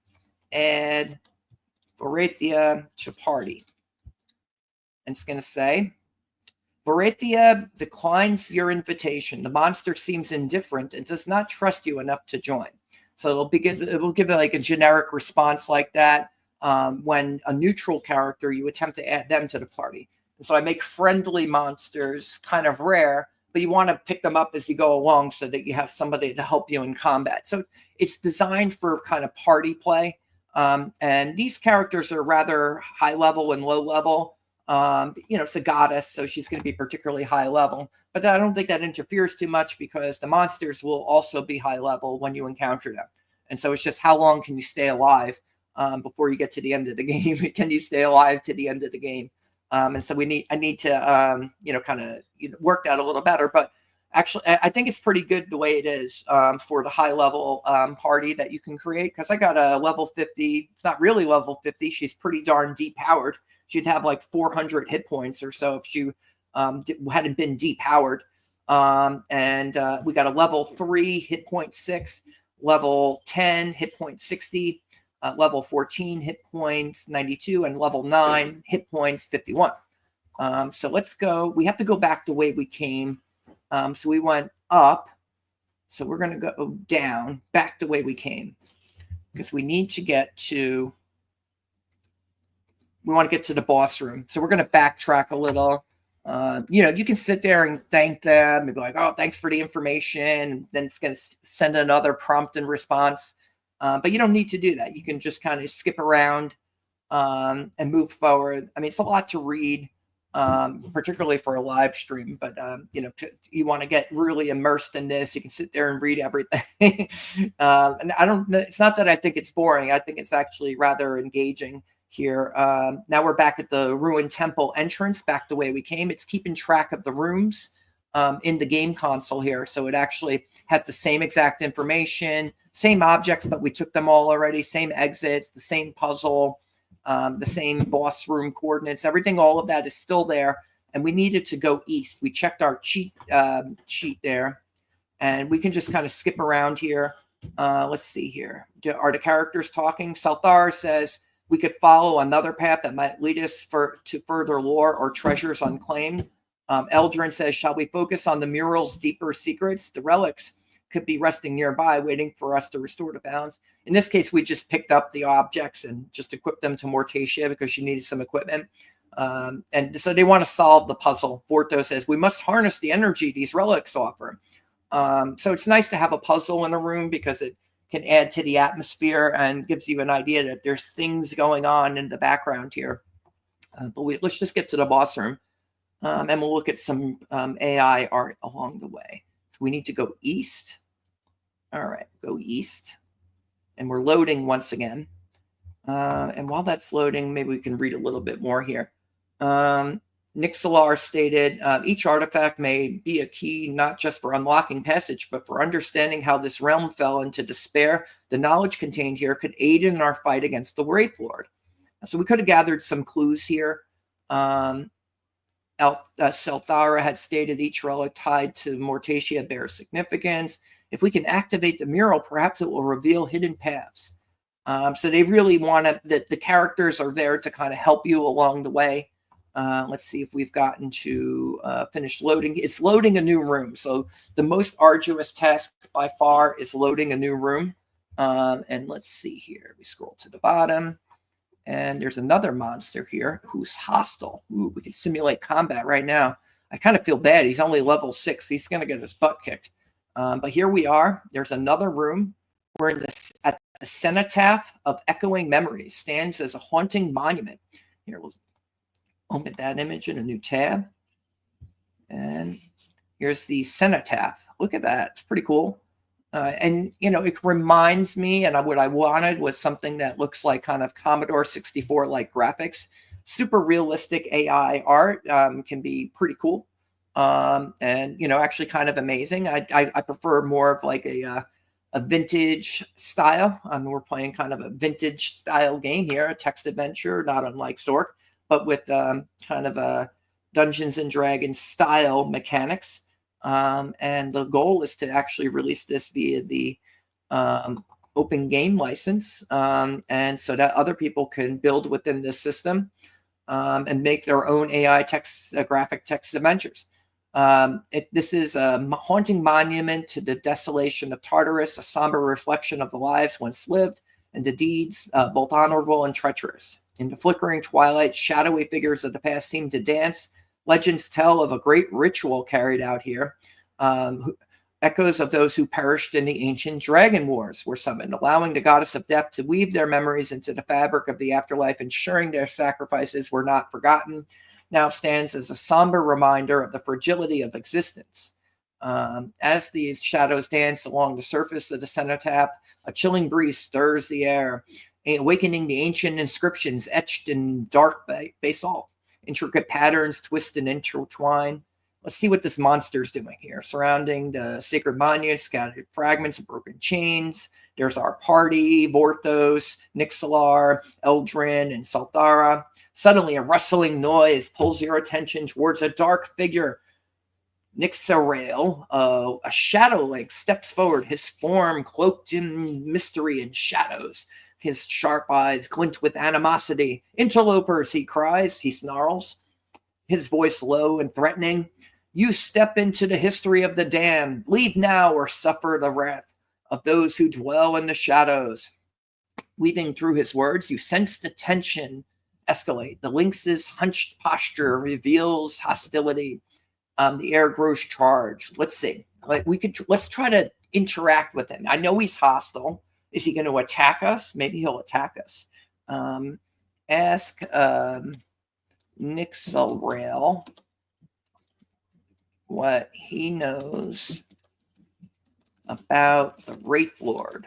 Add Varithia to party. And it's going to say, Varithia declines your invitation. The monster seems indifferent and does not trust you enough to join. So it will give it like a generic response like that. When a neutral character, you attempt to add them to the party. And so I make friendly monsters kind of rare, but you want to pick them up as you go along so that you have somebody to help you in combat. So it's designed for kind of party play. And these characters are rather high level and low level. It's a goddess, so she's going to be particularly high level. But I don't think that interferes too much because the monsters will also be high level when you encounter them. And so it's just how long can you stay alive before you get to the end of the game? Can you stay alive to the end of the game? And so I need to, kind of work that a little better. But actually, I think it's pretty good the way it is for the high level party that you can create. Because I got a level 50. It's not really level 50. She's pretty darn depowered. She'd have like 400 hit points or so if she hadn't been depowered. And we got a level 3 hit point 6, level 10 hit point 60, level 14 hit points 92, and level 9 hit points 51. So let's go. We have to go back the way we came. So we went up. So we're going to go down, back the way we came, because we need to get to. We want to get to the boss room. So we're going to backtrack a little. You can sit there and thank them and be like, oh, thanks for the information. And then it's going to send another prompt and response. But you don't need to do that. You can just kind of skip around and move forward. I mean, it's a lot to read, particularly for a live stream. But, you want to get really immersed in this. You can sit there and read everything. And it's not that I think it's boring. I think it's actually rather engaging here. Now we're back at the ruined temple entrance, back the way we came. It's keeping track of the rooms in the game console here. So it actually has the same exact information, same objects, but we took them all already, same exits, the same puzzle, the same boss room coordinates, everything, all of that is still there. And we needed to go east. We checked our cheat sheet there, and we can just kind of skip around here. Let's see here. Are the characters talking? Salthar says, we could follow another path that might lead us to further lore or treasures unclaimed. Eldrin says, shall we focus on the mural's deeper secrets? The relics could be resting nearby, waiting for us to restore the balance. In this case, we just picked up the objects and just equipped them to Mortacia because she needed some equipment. And so they want to solve the puzzle. Vorto says, we must harness the energy these relics offer. So it's nice to have a puzzle in a room because it can add to the atmosphere and gives you an idea that there's things going on in the background here. But let's just get to the boss room, and we'll look at some AI art along the way. So we need to go east. All right, go east. And we're loading once again. And while that's loading, maybe we can read a little bit more here. Nixalar stated, each artifact may be a key not just for unlocking passage, but for understanding how this realm fell into despair. The knowledge contained here could aid in our fight against the Wraith Lord. So we could have gathered some clues here. Selthara had stated each relic tied to Mortacia bears significance. If we can activate the mural, perhaps it will reveal hidden paths. So they really want the characters are there to kind of help you along the way. Let's see if we've gotten to finish loading. It's loading a new room. So the most arduous task by far is loading a new room. And let's see here. We scroll to the bottom. And there's another monster here who's hostile. Ooh, we can simulate combat right now. I kind of feel bad. He's only level 6. He's going to get his butt kicked. But here we are. There's another room. We're in at the cenotaph of echoing memories. Stands as a haunting monument. Here, we'll open that image in a new tab. And here's the cenotaph. Look at that. It's pretty cool. And, it reminds me, and what I wanted was something that looks like kind of Commodore 64-like graphics. Super realistic AI art can be pretty cool. And, actually kind of amazing. I prefer more of like a vintage style. We're playing kind of a vintage style game here, a text adventure, not unlike Zork, but with kind of a Dungeons and Dragons style mechanics. And the goal is to actually release this via the open game license, and so that other people can build within this system and make their own AI graphic text adventures. This is a haunting monument to the desolation of Tartarus, a somber reflection of the lives once lived and the deeds both honorable and treacherous. In the flickering twilight, shadowy figures of the past seem to dance. Legends tell of a great ritual carried out here. Echoes of those who perished in the ancient dragon wars were summoned, allowing the goddess of death to weave their memories into the fabric of the afterlife, ensuring their sacrifices were not forgotten. now stands as a somber reminder of the fragility of existence. As these shadows dance along the surface of the cenotaph, a chilling breeze stirs the air, awakening the ancient inscriptions etched in dark basalt. Intricate patterns twist and intertwine. Let's see what this monster's doing here. Surrounding the sacred monument, scattered fragments of broken chains. There's our party, Vorthos, Nixalar, Eldrin, and Salthara. Suddenly, a rustling noise pulls your attention towards a dark figure. Nixarail, a shadow link, steps forward, his form cloaked in mystery and shadows. His sharp eyes glint with animosity. Interlopers, he cries, he snarls, his voice low and threatening. You step into the history of the damned. Leave now or suffer the wrath of those who dwell in the shadows. Weaving through his words, you sense the tension escalate. The lynx's hunched posture reveals hostility. The air grows charged. Let's see. Let's try to interact with him. I know he's hostile. Is he going to attack us? Maybe he'll attack us. Ask Nixalrail what he knows about the Wraith Lord.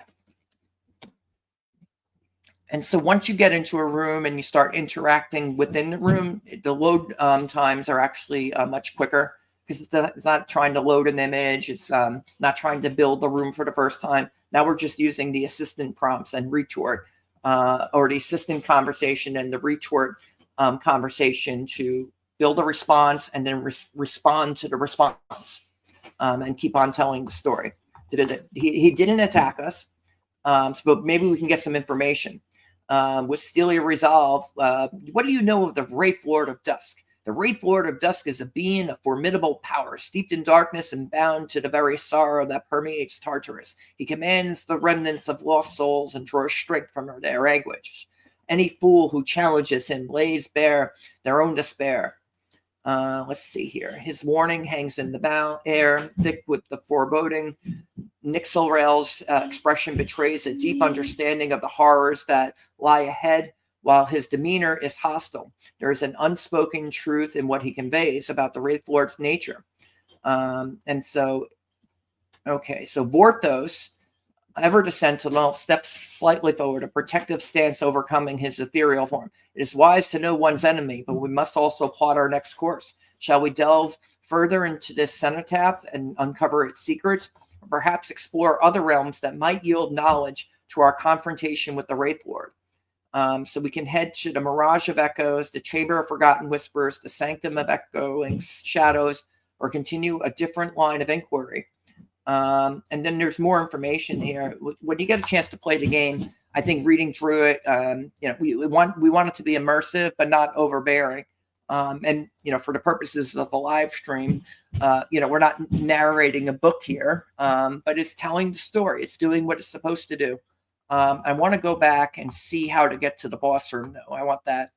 And so once you get into a room and you start interacting within the room, the load times are actually much quicker, because it's not trying to load an image. It's not trying to build the room for the first time. Now we're just using the assistant prompts and retort, or the assistant conversation and the retort conversation to build a response and then respond to the response, and keep on telling the story. He didn't attack us, but maybe we can get some information. With Stelia Resolve, what do you know of the Wraith Lord of Dusk? The Wraith Lord of Dusk is a being of formidable power, steeped in darkness and bound to the very sorrow that permeates Tartarus. He commands the remnants of lost souls and draws strength from their anguish. Any fool who challenges him lays bare their own despair. Let's see here. His warning hangs in the air, thick with the foreboding. Nixalrail's expression betrays a deep understanding of the horrors that lie ahead, while his demeanor is hostile. There is an unspoken truth in what he conveys about the Wraith Lord's nature. So Vorthos, ever the Sentinel, steps slightly forward, a protective stance overcoming his ethereal form. It is wise to know one's enemy, but we must also plot our next course. Shall we delve further into this cenotaph and uncover its secrets, or perhaps explore other realms that might yield knowledge to our confrontation with the Wraith Lord? So we can head to the Mirage of Echoes, the Chamber of Forgotten Whispers, the Sanctum of Echoing Shadows, or continue a different line of inquiry. And then there's more information here. When you get a chance to play the game, I think reading through it, we want it to be immersive but not overbearing. And for the purposes of the live stream, we're not narrating a book here, but it's telling the story. It's doing what it's supposed to do. I want to go back and see how to get to the boss room, though. I want that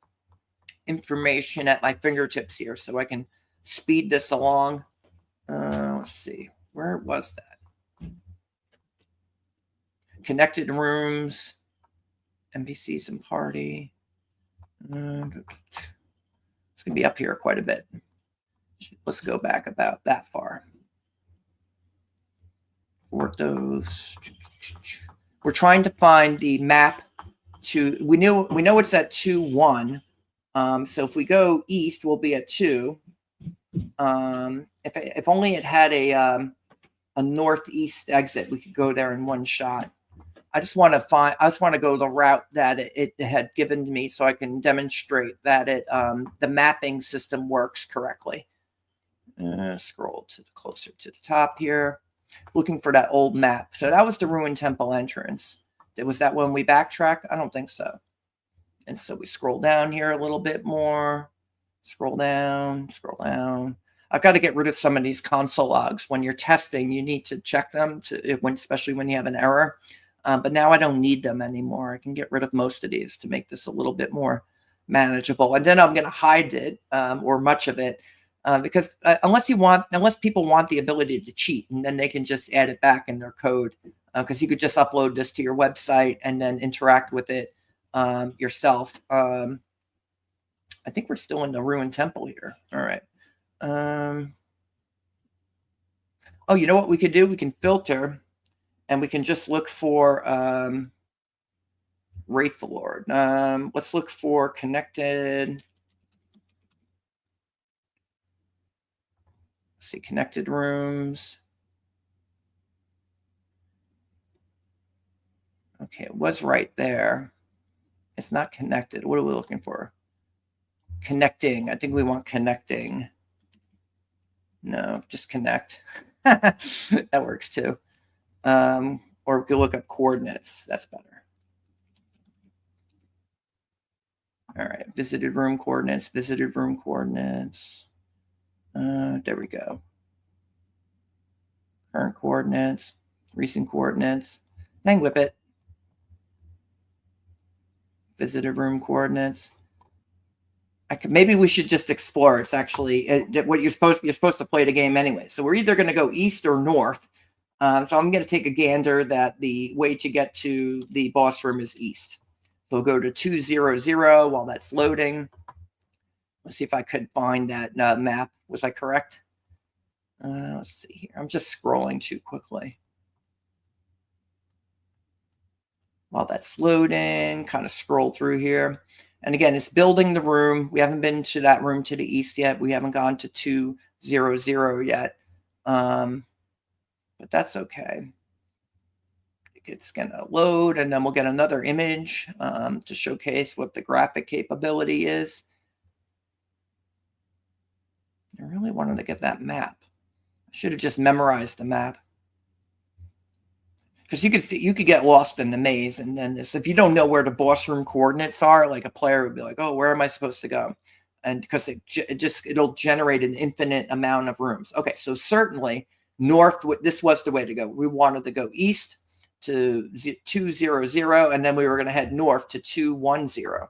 information at my fingertips here so I can speed this along. Let's see. Where was that? Connected rooms, NPCs and party. It's going to be up here quite a bit. Let's go back about that far. Orthos. We're trying to find the map to. We know it's at 2-1. So if we go east, we'll be at 2. If only it had a northeast exit, we could go there in one shot. I just want to go the route that it had given to me, so I can demonstrate that the mapping system works correctly. Scroll closer to the top here, looking for that old map. So that was the Ruined Temple entrance. Was that when we backtracked? I don't think so. And so we scroll down here a little bit more. Scroll down. I've got to get rid of some of these console logs. When you're testing, you need to check them, especially when you have an error. But now I don't need them anymore. I can get rid of most of these to make this a little bit more manageable. And then I'm going to hide it, or much of it, because unless people want the ability to cheat, and then they can just add it back in their code. Because you could just upload this to your website and then interact with it yourself. I think we're still in the ruined temple here. All right. Oh, you know what we could do? We can filter, and we can just look for Wraith the Lord. Let's look for connected. Let's see, connected rooms. Okay, it was right there. It's not connected. What are we looking for? Connecting. I think we want connecting. No, just connect. That works too. Or we could look up coordinates. That's better. All right, visited room coordinates, visited room coordinates. There we go. Current coordinates, recent coordinates. Hang with it. Visited room coordinates. Maybe we should just explore. It's actually what you're supposed to play the game anyway. So we're either going to go east or north. So I'm going to take a gander that the way to get to the boss room is east. So we'll go to 200 while that's loading. Let's see if I could find that map. Was I correct? Let's see here. I'm just scrolling too quickly. While that's loading, kind of scroll through here. And again, it's building the room. We haven't been to that room to the east yet. We haven't gone to 200 yet. But that's okay. It's going to load, and then we'll get another image to showcase what the graphic capability is. I really wanted to get that map. I should have just memorized the map. Because you could get lost in the maze, and then if you don't know where the boss room coordinates are, like a player would be like, "Oh, where am I supposed to go?" And because it'll generate an infinite amount of rooms. Okay, so certainly north. This was the way to go. We wanted to go east to 200, and then we were going to head north to 210.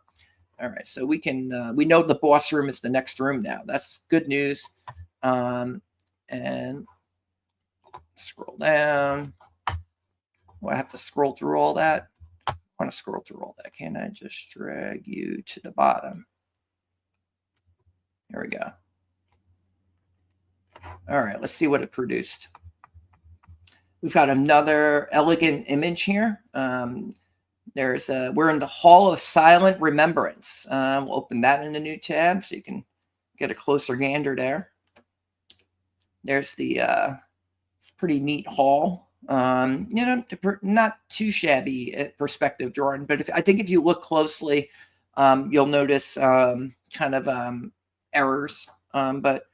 All right, so we can we know the boss room is the next room now. That's good news. And scroll down. Well, I have to scroll through all that. I want to scroll through all that. Can I just drag you to the bottom? Here we go. All right, let's see what it produced. We've got another elegant image here. We're in the Hall of Silent Remembrance. We'll open that in a new tab so you can get a closer gander there. There's the it's a pretty neat hall. Not too shabby perspective drawing, but I think if you look closely, you'll notice kind of errors. But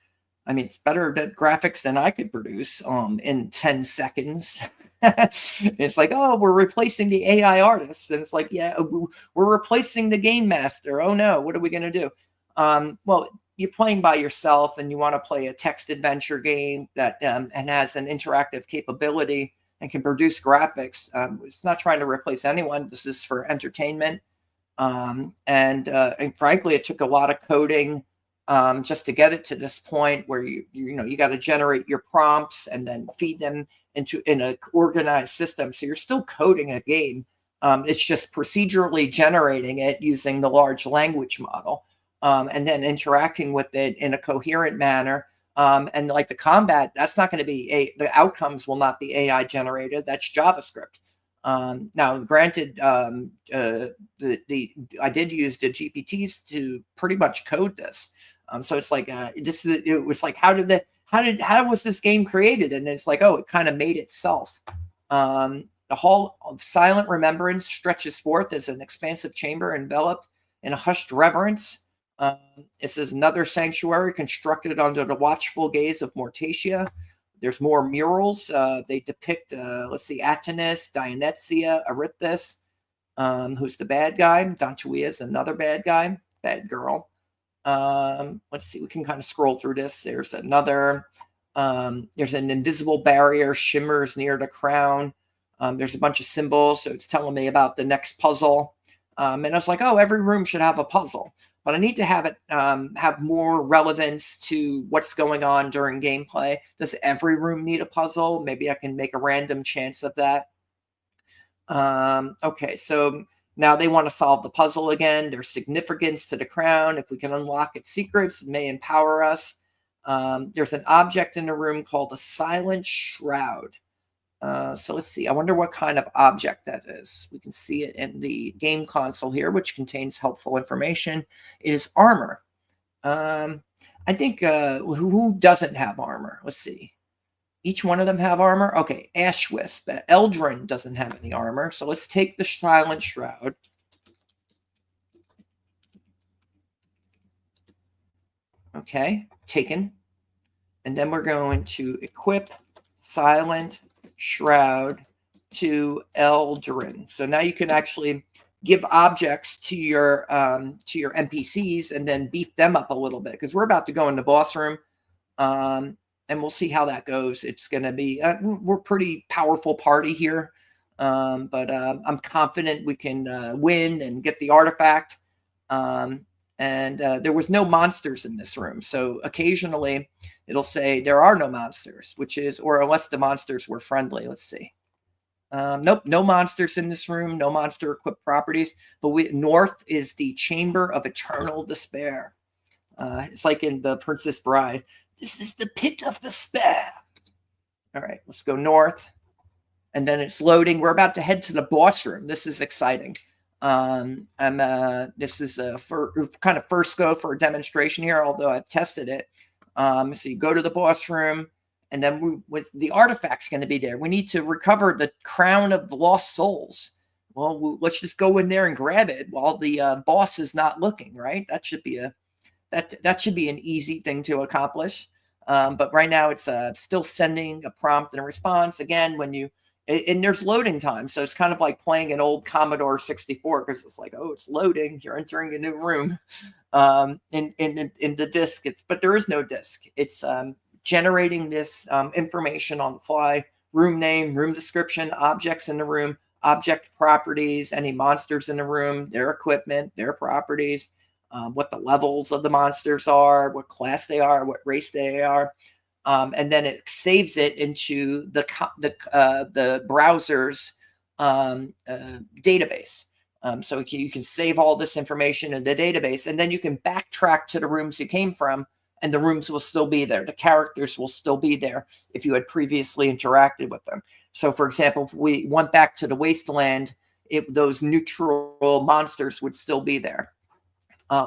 I mean, it's better graphics than I could produce in 10 seconds. It's like, oh, we're replacing the AI artists, and it's like, yeah, we're replacing the game master. Oh no, what are we gonna do? Well, you're playing by yourself, and you want to play a text adventure game that and has an interactive capability and can produce graphics. It's not trying to replace anyone. This is for entertainment. And frankly, it took a lot of coding just to get it to this point where you got to generate your prompts and then feed them in an organized system. So you're still coding a game. It's just procedurally generating it using the large language model and then interacting with it in a coherent manner. And like the combat, that's not going to be the outcomes will not be AI generated. That's JavaScript. Now, granted, I did use the GPTs to pretty much code this. So it's like it was like how was this game created? And it's like, oh, it kind of made itself. The Hall of Silent Remembrance stretches forth as an expansive chamber enveloped in a hushed reverence. It says another sanctuary constructed under the watchful gaze of Mortacia. There's more murals. They depict, let's see, Atenus, Dionysia, Erithus, who's the bad guy. Dantuia is another bad guy, bad girl. Let's see, we can kind of scroll through this. There's another, there's an invisible barrier shimmers near the crown. There's a bunch of symbols, so it's telling me about the next puzzle. And I was like, oh, every room should have a puzzle. But I need to have it have more relevance to what's going on during gameplay. Does every room need a puzzle? Maybe I can make a random chance of that. Okay, so Now they want to solve the puzzle again. There's significance to the crown. If we can unlock its secrets, it may empower us. There's an object in the room called a silent shroud. So let's see. I wonder what kind of object that is. We can see it in the game console here, which contains helpful information. It is armor. I think who doesn't have armor? Let's see. Each one of them have armor. Okay, Ashwisp. Eldrin doesn't have any armor. So let's take the silent shroud. Okay, taken. And then we're going to equip silent shroud to Eldrin. So now you can actually give objects to your NPCs and then beef them up a little bit, because we're about to go in the boss room, and we'll see how that goes. It's going to be we're a pretty powerful party here, but I'm confident we can win and get the artifact. And there was no monsters in this room, so occasionally it'll say there are no monsters, which is, or unless the monsters were friendly. Let's see. Nope, no monsters in this room, no monster equipped properties. But north is the Chamber of Eternal Despair. It's like in The Princess Bride. This is the pit of despair. All right, let's go north. And then it's loading. We're about to head to the boss room. This is exciting. This is for kind of first go for a demonstration here, although I've tested it. So you go to the boss room, and then with the artifacts going to be there. We need to recover the crown of the lost souls. Well, let's just go in there and grab it while the boss is not looking. Right? That should be that should be an easy thing to accomplish. But right now it's still sending a prompt and a response. Again, when you and there's loading time, so it's kind of like playing an old Commodore 64, because it's like, oh, it's loading. You're entering a new room. In the disk, but there is no disk. It's generating this information on the fly: room name, room description, objects in the room, object properties, any monsters in the room, their equipment, their properties, what the levels of the monsters are, what class they are, what race they are, and then it saves it into the browser's database. So you can save all this information in the database, and then you can backtrack to the rooms you came from, and the rooms will still be there. The characters will still be there if you had previously interacted with them. So, for example, if we went back to the Wasteland, those neutral monsters would still be there.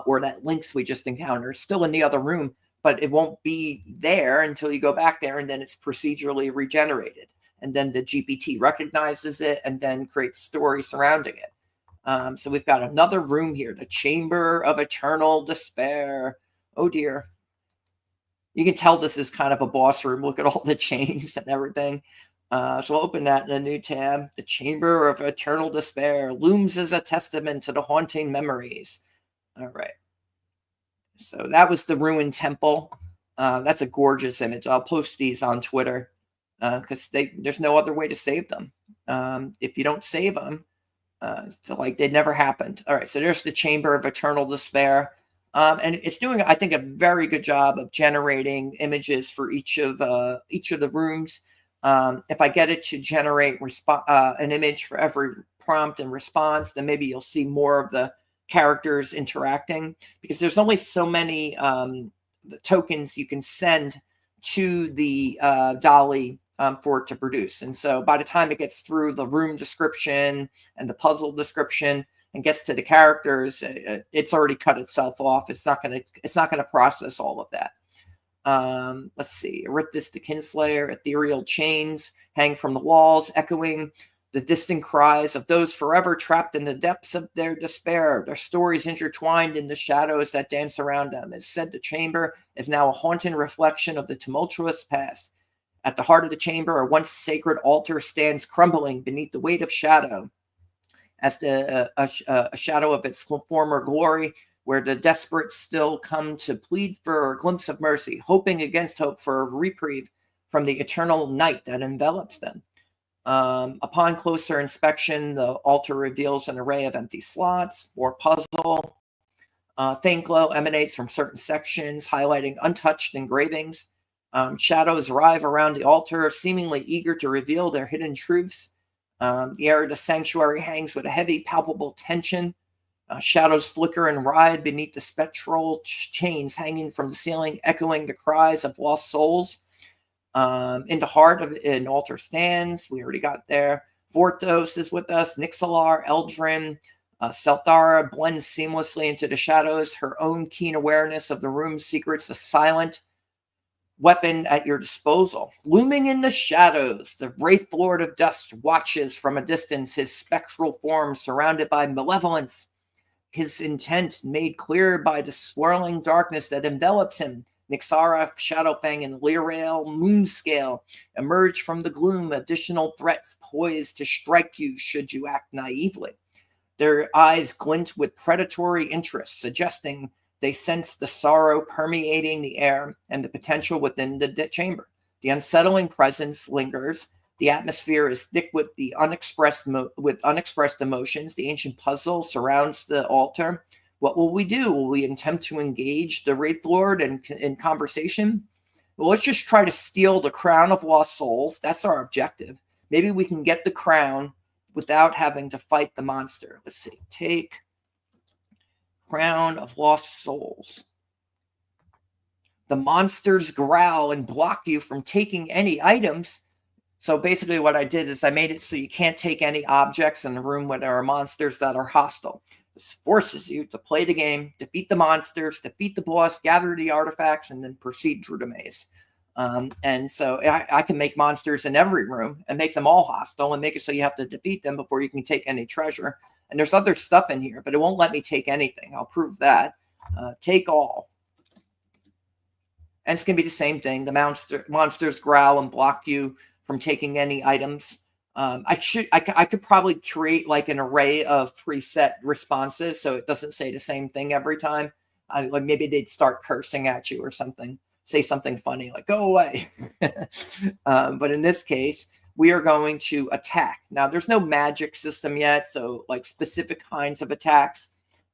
Or that lynx we just encountered, still in the other room, but it won't be there until you go back there, and then it's procedurally regenerated. And then the GPT recognizes it and then creates story surrounding it. So we've got another room here, the Chamber of Eternal Despair. Oh, dear. You can tell this is kind of a boss room. Look at all the chains and everything. So we'll open that in a new tab. The Chamber of Eternal Despair looms as a testament to the haunting memories. All right. So that was the ruined temple. That's a gorgeous image. I'll post these on Twitter because there's no other way to save them. If you don't save them, so like they never happened. All right. So there's the Chamber of Eternal Despair. And it's doing, I think, a very good job of generating images for each of the rooms. If I get it to generate an image for every prompt and response, then maybe you'll see more of the characters interacting, because there's only so many the tokens you can send to the Dolly for it to produce. And so by the time it gets through the room description and the puzzle description and gets to the characters, it's already cut itself off. It's not gonna process all of that. Let's see. Erithus the Kinslayer, ethereal chains hang from the walls, echoing the distant cries of those forever trapped in the depths of their despair, their stories intertwined in the shadows that dance around them. It's said the chamber is now a haunting reflection of the tumultuous past. At the heart of the chamber, a once sacred altar stands crumbling beneath the weight of shadow, as a shadow of its former glory, where the desperate still come to plead for a glimpse of mercy, hoping against hope for a reprieve from the eternal night that envelops them. Upon closer inspection, the altar reveals an array of empty slots or puzzle. Faint glow emanates from certain sections, highlighting untouched engravings. Shadows arrive around the altar, seemingly eager to reveal their hidden truths. The air of the sanctuary hangs with a heavy, palpable tension. Shadows flicker and writhe beneath the spectral chains hanging from the ceiling, echoing the cries of lost souls. In the heart of an altar stands. We already got there. Vortos is with us. Nixalar, Eldrin, Selthara blends seamlessly into the shadows. Her own keen awareness of the room's secrets, a silent weapon at your disposal. Looming in the shadows, the Wraith Lord of Dust watches from a distance, his spectral form surrounded by malevolence, his intent made clear by the swirling darkness that envelops him. Nixara, Shadowfang, and Lyrael Moonscale emerge from the gloom, additional threats poised to strike you should you act naively. Their eyes glint with predatory interest, suggesting they sense the sorrow permeating the air and the potential within the chamber. The unsettling presence lingers. The atmosphere is thick with the unexpressed emotions. The ancient puzzle surrounds the altar. What will we do? Will we attempt to engage the Wraith Lord in conversation? Well, let's just try to steal the crown of lost souls. That's our objective. Maybe we can get the crown without having to fight the monster. Let's see. Take crown of lost souls. The monsters growl and block you from taking any items. So basically what I did is I made it so you can't take any objects in the room where there are monsters that are hostile. This forces you to play the game, defeat the monsters, defeat the boss, gather the artifacts, and then proceed through the maze. And so I can make monsters in every room and make them all hostile and make it so you have to defeat them before you can take any treasure. And there's other stuff in here, but it won't let me take anything. I'll prove that. Take all. And it's going to be the same thing. The monsters growl and block you from taking any items. I could probably create like an array of preset responses so it doesn't say the same thing every time. Like maybe they'd start cursing at you or something, say something funny like "go away." But in this case, we are going to attack. Now, there's no magic system yet, so like specific kinds of attacks,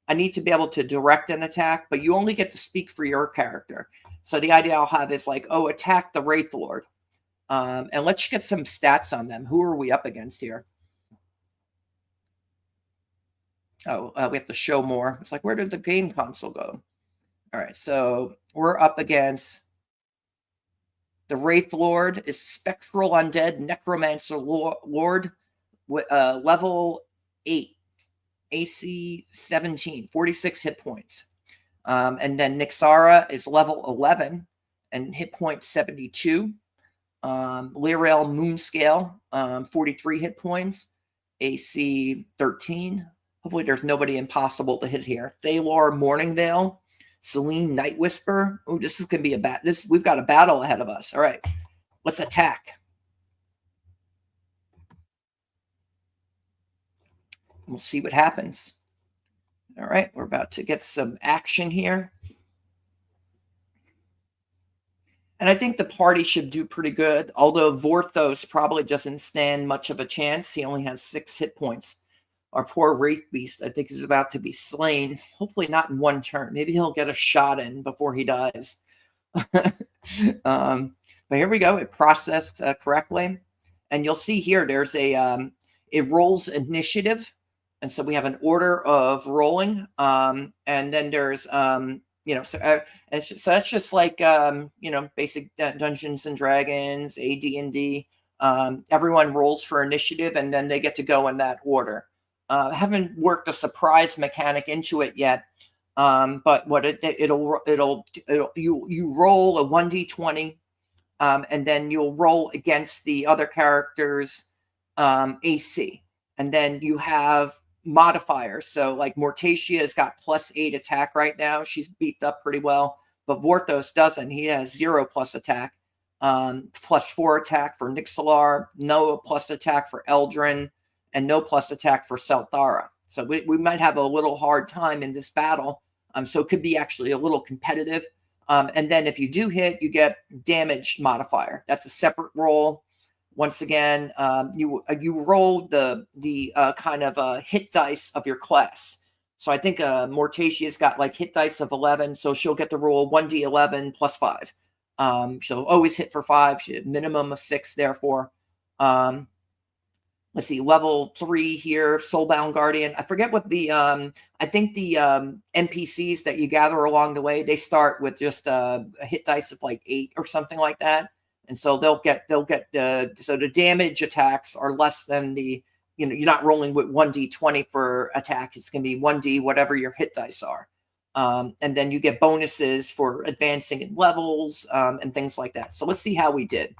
I need to be able to direct an attack, but you only get to speak for your character. So the idea I'll have is like, oh, attack the Wraith Lord. And let's get some stats on them. Who are we up against here? Oh, we have to show more. It's like, where did the game console go? All right, so we're up against the Wraith Lord is Spectral Undead Necromancer Lord, level 8, AC 17, 46 hit points. And then Nixara is level 11 and hit point 72. Lyrael Moonscale, 43 hit points, AC 13. Hopefully there's nobody impossible to hit here. Thalor Morningvale, Celine Night Whisper. Oh, this is going to be we've got a battle ahead of us. All right, let's attack. We'll see what happens. All right, we're about to get some action here. And I think the party should do pretty good, although Vorthos probably doesn't stand much of a chance. He only has 6 hit points. Our poor Wraith Beast, I think, is about to be slain. Hopefully not in one turn. Maybe he'll get a shot in before he dies. But here we go. It processed correctly. And you'll see here there's it rolls initiative. And so we have an order of rolling. And then there's... so that's just like, basic Dungeons and Dragons, AD&D. Everyone rolls for initiative, and then they get to go in that order. I haven't worked a surprise mechanic into it yet, but what you roll a 1d20, and then you'll roll against the other character's AC, and then you have modifiers. So like Mortacia has got +8 attack right now. She's beefed up pretty well, but Vorthos doesn't. He has 0+ attack, +4 attack for Nixalar, no plus attack for Eldrin, and no plus attack for Selthara. So we might have a little hard time in this battle. So it could be actually a little competitive. And then if you do hit, you get damage modifier. That's a separate roll. Once again, you roll the kind of hit dice of your class. So I think Mortacia's got like hit dice of 11, so she'll get to roll 1d11 +5. She'll always hit for 5. She had minimum of 6, therefore. Let's let's see, level 3 here, Soulbound Guardian. I forget what the I think the NPCs that you gather along the way, they start with just a hit dice of like 8 or something like that, and so they'll get so the damage attacks are less than the, you know, you're not rolling with 1d20 for attack. It's going to be 1d whatever your hit dice are, and then you get bonuses for advancing in levels and things like that. So let's see how we did.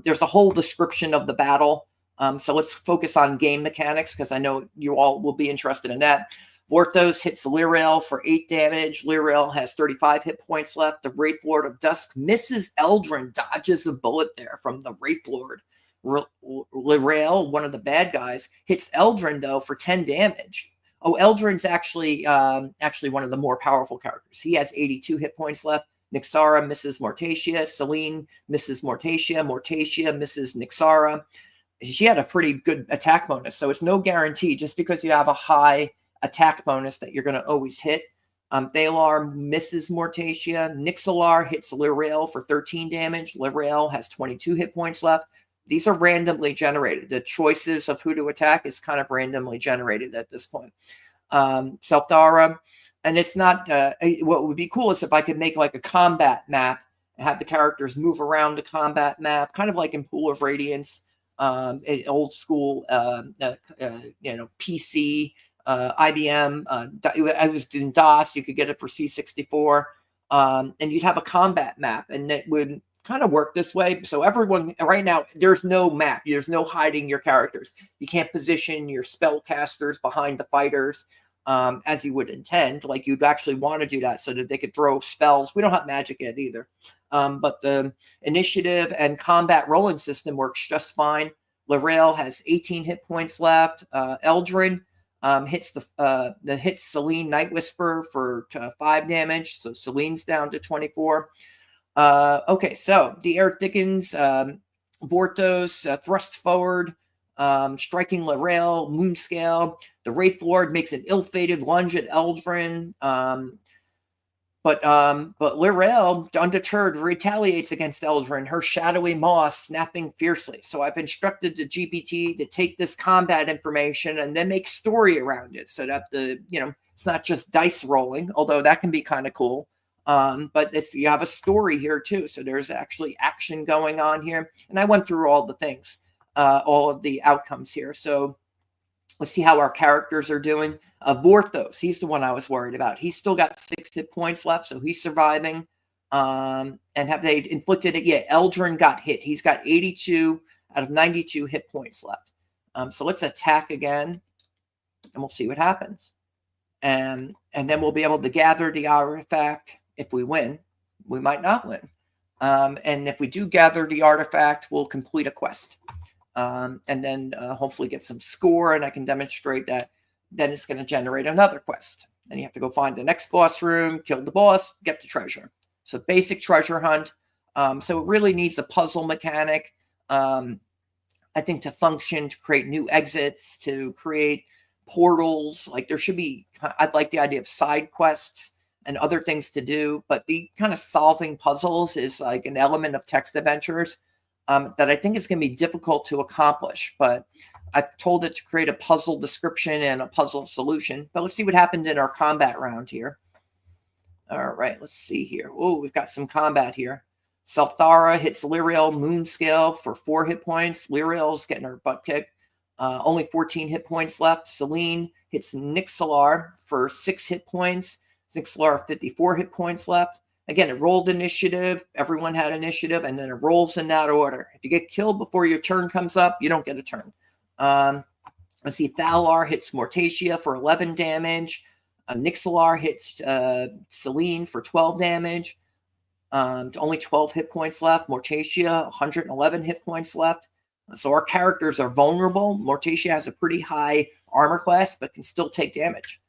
There's a whole description of the battle. So let's focus on game mechanics because I know you all will be interested in that. Vorthos hits Lyrael for 8 damage. Lyrael has 35 hit points left. The Wraith Lord of Dusk misses Eldrin, dodges a bullet there from the Wraith Lord. Lyrael, one of the bad guys, hits Eldrin though for 10 damage. Oh, Eldrin's actually one of the more powerful characters. He has 82 hit points left. Nyxara misses Mortacia. Selene misses Mortacia. Mortacia misses Nyxara. She had a pretty good attack bonus, so it's no guarantee just because you have a high attack bonus that you're going to always hit. Thalar misses Mortacia. Nyxalar hits Lyrael for 13 damage. Lyrael has 22 hit points left. These are randomly generated. The choices of who to attack is kind of randomly generated at this point. Selthara, and it's not, what would be cool is if I could make like a combat map and have the characters move around the combat map, kind of like in Pool of Radiance. Old school, PC, IBM. I was in DOS. You could get it for C64, and you'd have a combat map, and it would kind of work this way. So everyone right now, there's no map. There's no hiding your characters. You can't position your spellcasters behind the fighters as you would intend. Like you'd actually want to do that so that they could throw spells. We don't have magic yet either. But the initiative and combat rolling system works just fine. Lyrael has 18 hit points left. Eldrin hits Selene Night Whisper for 5 damage. So Selene's down to 24. Okay, so the air thickens. Vorthos thrusts forward, striking Lyrael. Moonscale. The Wraith Lord makes an ill-fated lunge at Eldrin. But Lyrael, undeterred, retaliates against Eldrin, her shadowy maw snapping fiercely. So I've instructed the GPT to take this combat information and then make story around it so that it's not just dice rolling, although that can be kind of cool. But you have a story here too. So there's actually action going on here. And I went through all the things, all of the outcomes here. So let's see how our characters are doing. Vorthos, he's the one I was worried about. He's still got 6 hit points left, so he's surviving. And have they inflicted it? Yeah, Eldrin got hit. He's got 82 out of 92 hit points left. So let's attack again, and we'll see what happens. And then we'll be able to gather the artifact. If we win, we might not win. And if we do gather the artifact, we'll complete a quest. And then hopefully get some score, and I can demonstrate that. Then it's going to generate another quest. Then you have to go find the next boss room, kill the boss, get the treasure. So basic treasure hunt. So it really needs a puzzle mechanic, I think, to function, to create new exits, to create portals. Like there should be, I'd like the idea of side quests and other things to do, but the kind of solving puzzles is like an element of text adventures that I think is going to be difficult to accomplish. But I've told it to create a puzzle description and a puzzle solution. But let's see what happened in our combat round here. All right, let's see here. Oh, we've got some combat here. Selthara hits Lyrael Moonscale for 4 hit points. Lyrael's getting her butt kicked. Only 14 hit points left. Selene hits Nyxalar for 6 hit points. Nyxalar 54 hit points left. Again, it rolled initiative. Everyone had initiative, and then it rolls in that order. If you get killed before your turn comes up, you don't get a turn. Let's see, Thalar hits Mortacia for 11 damage. Nyxalar hits Selene for 12 damage. Only 12 hit points left. Mortacia, 111 hit points left. So our characters are vulnerable. Mortacia has a pretty high armor class, but can still take damage.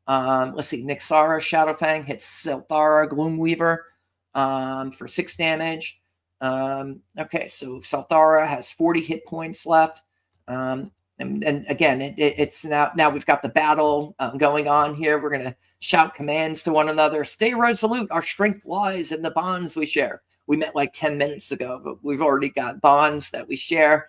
Let's see, Nyxara, Shadowfang hits Selthara, Gloomweaver for 6 damage. Okay, so Selthara has 40 hit points left. And again, it's now we've got the battle going on here. We're going to shout commands to one another. Stay resolute. Our strength lies in the bonds we share. We met like 10 minutes ago, but we've already got bonds that we share.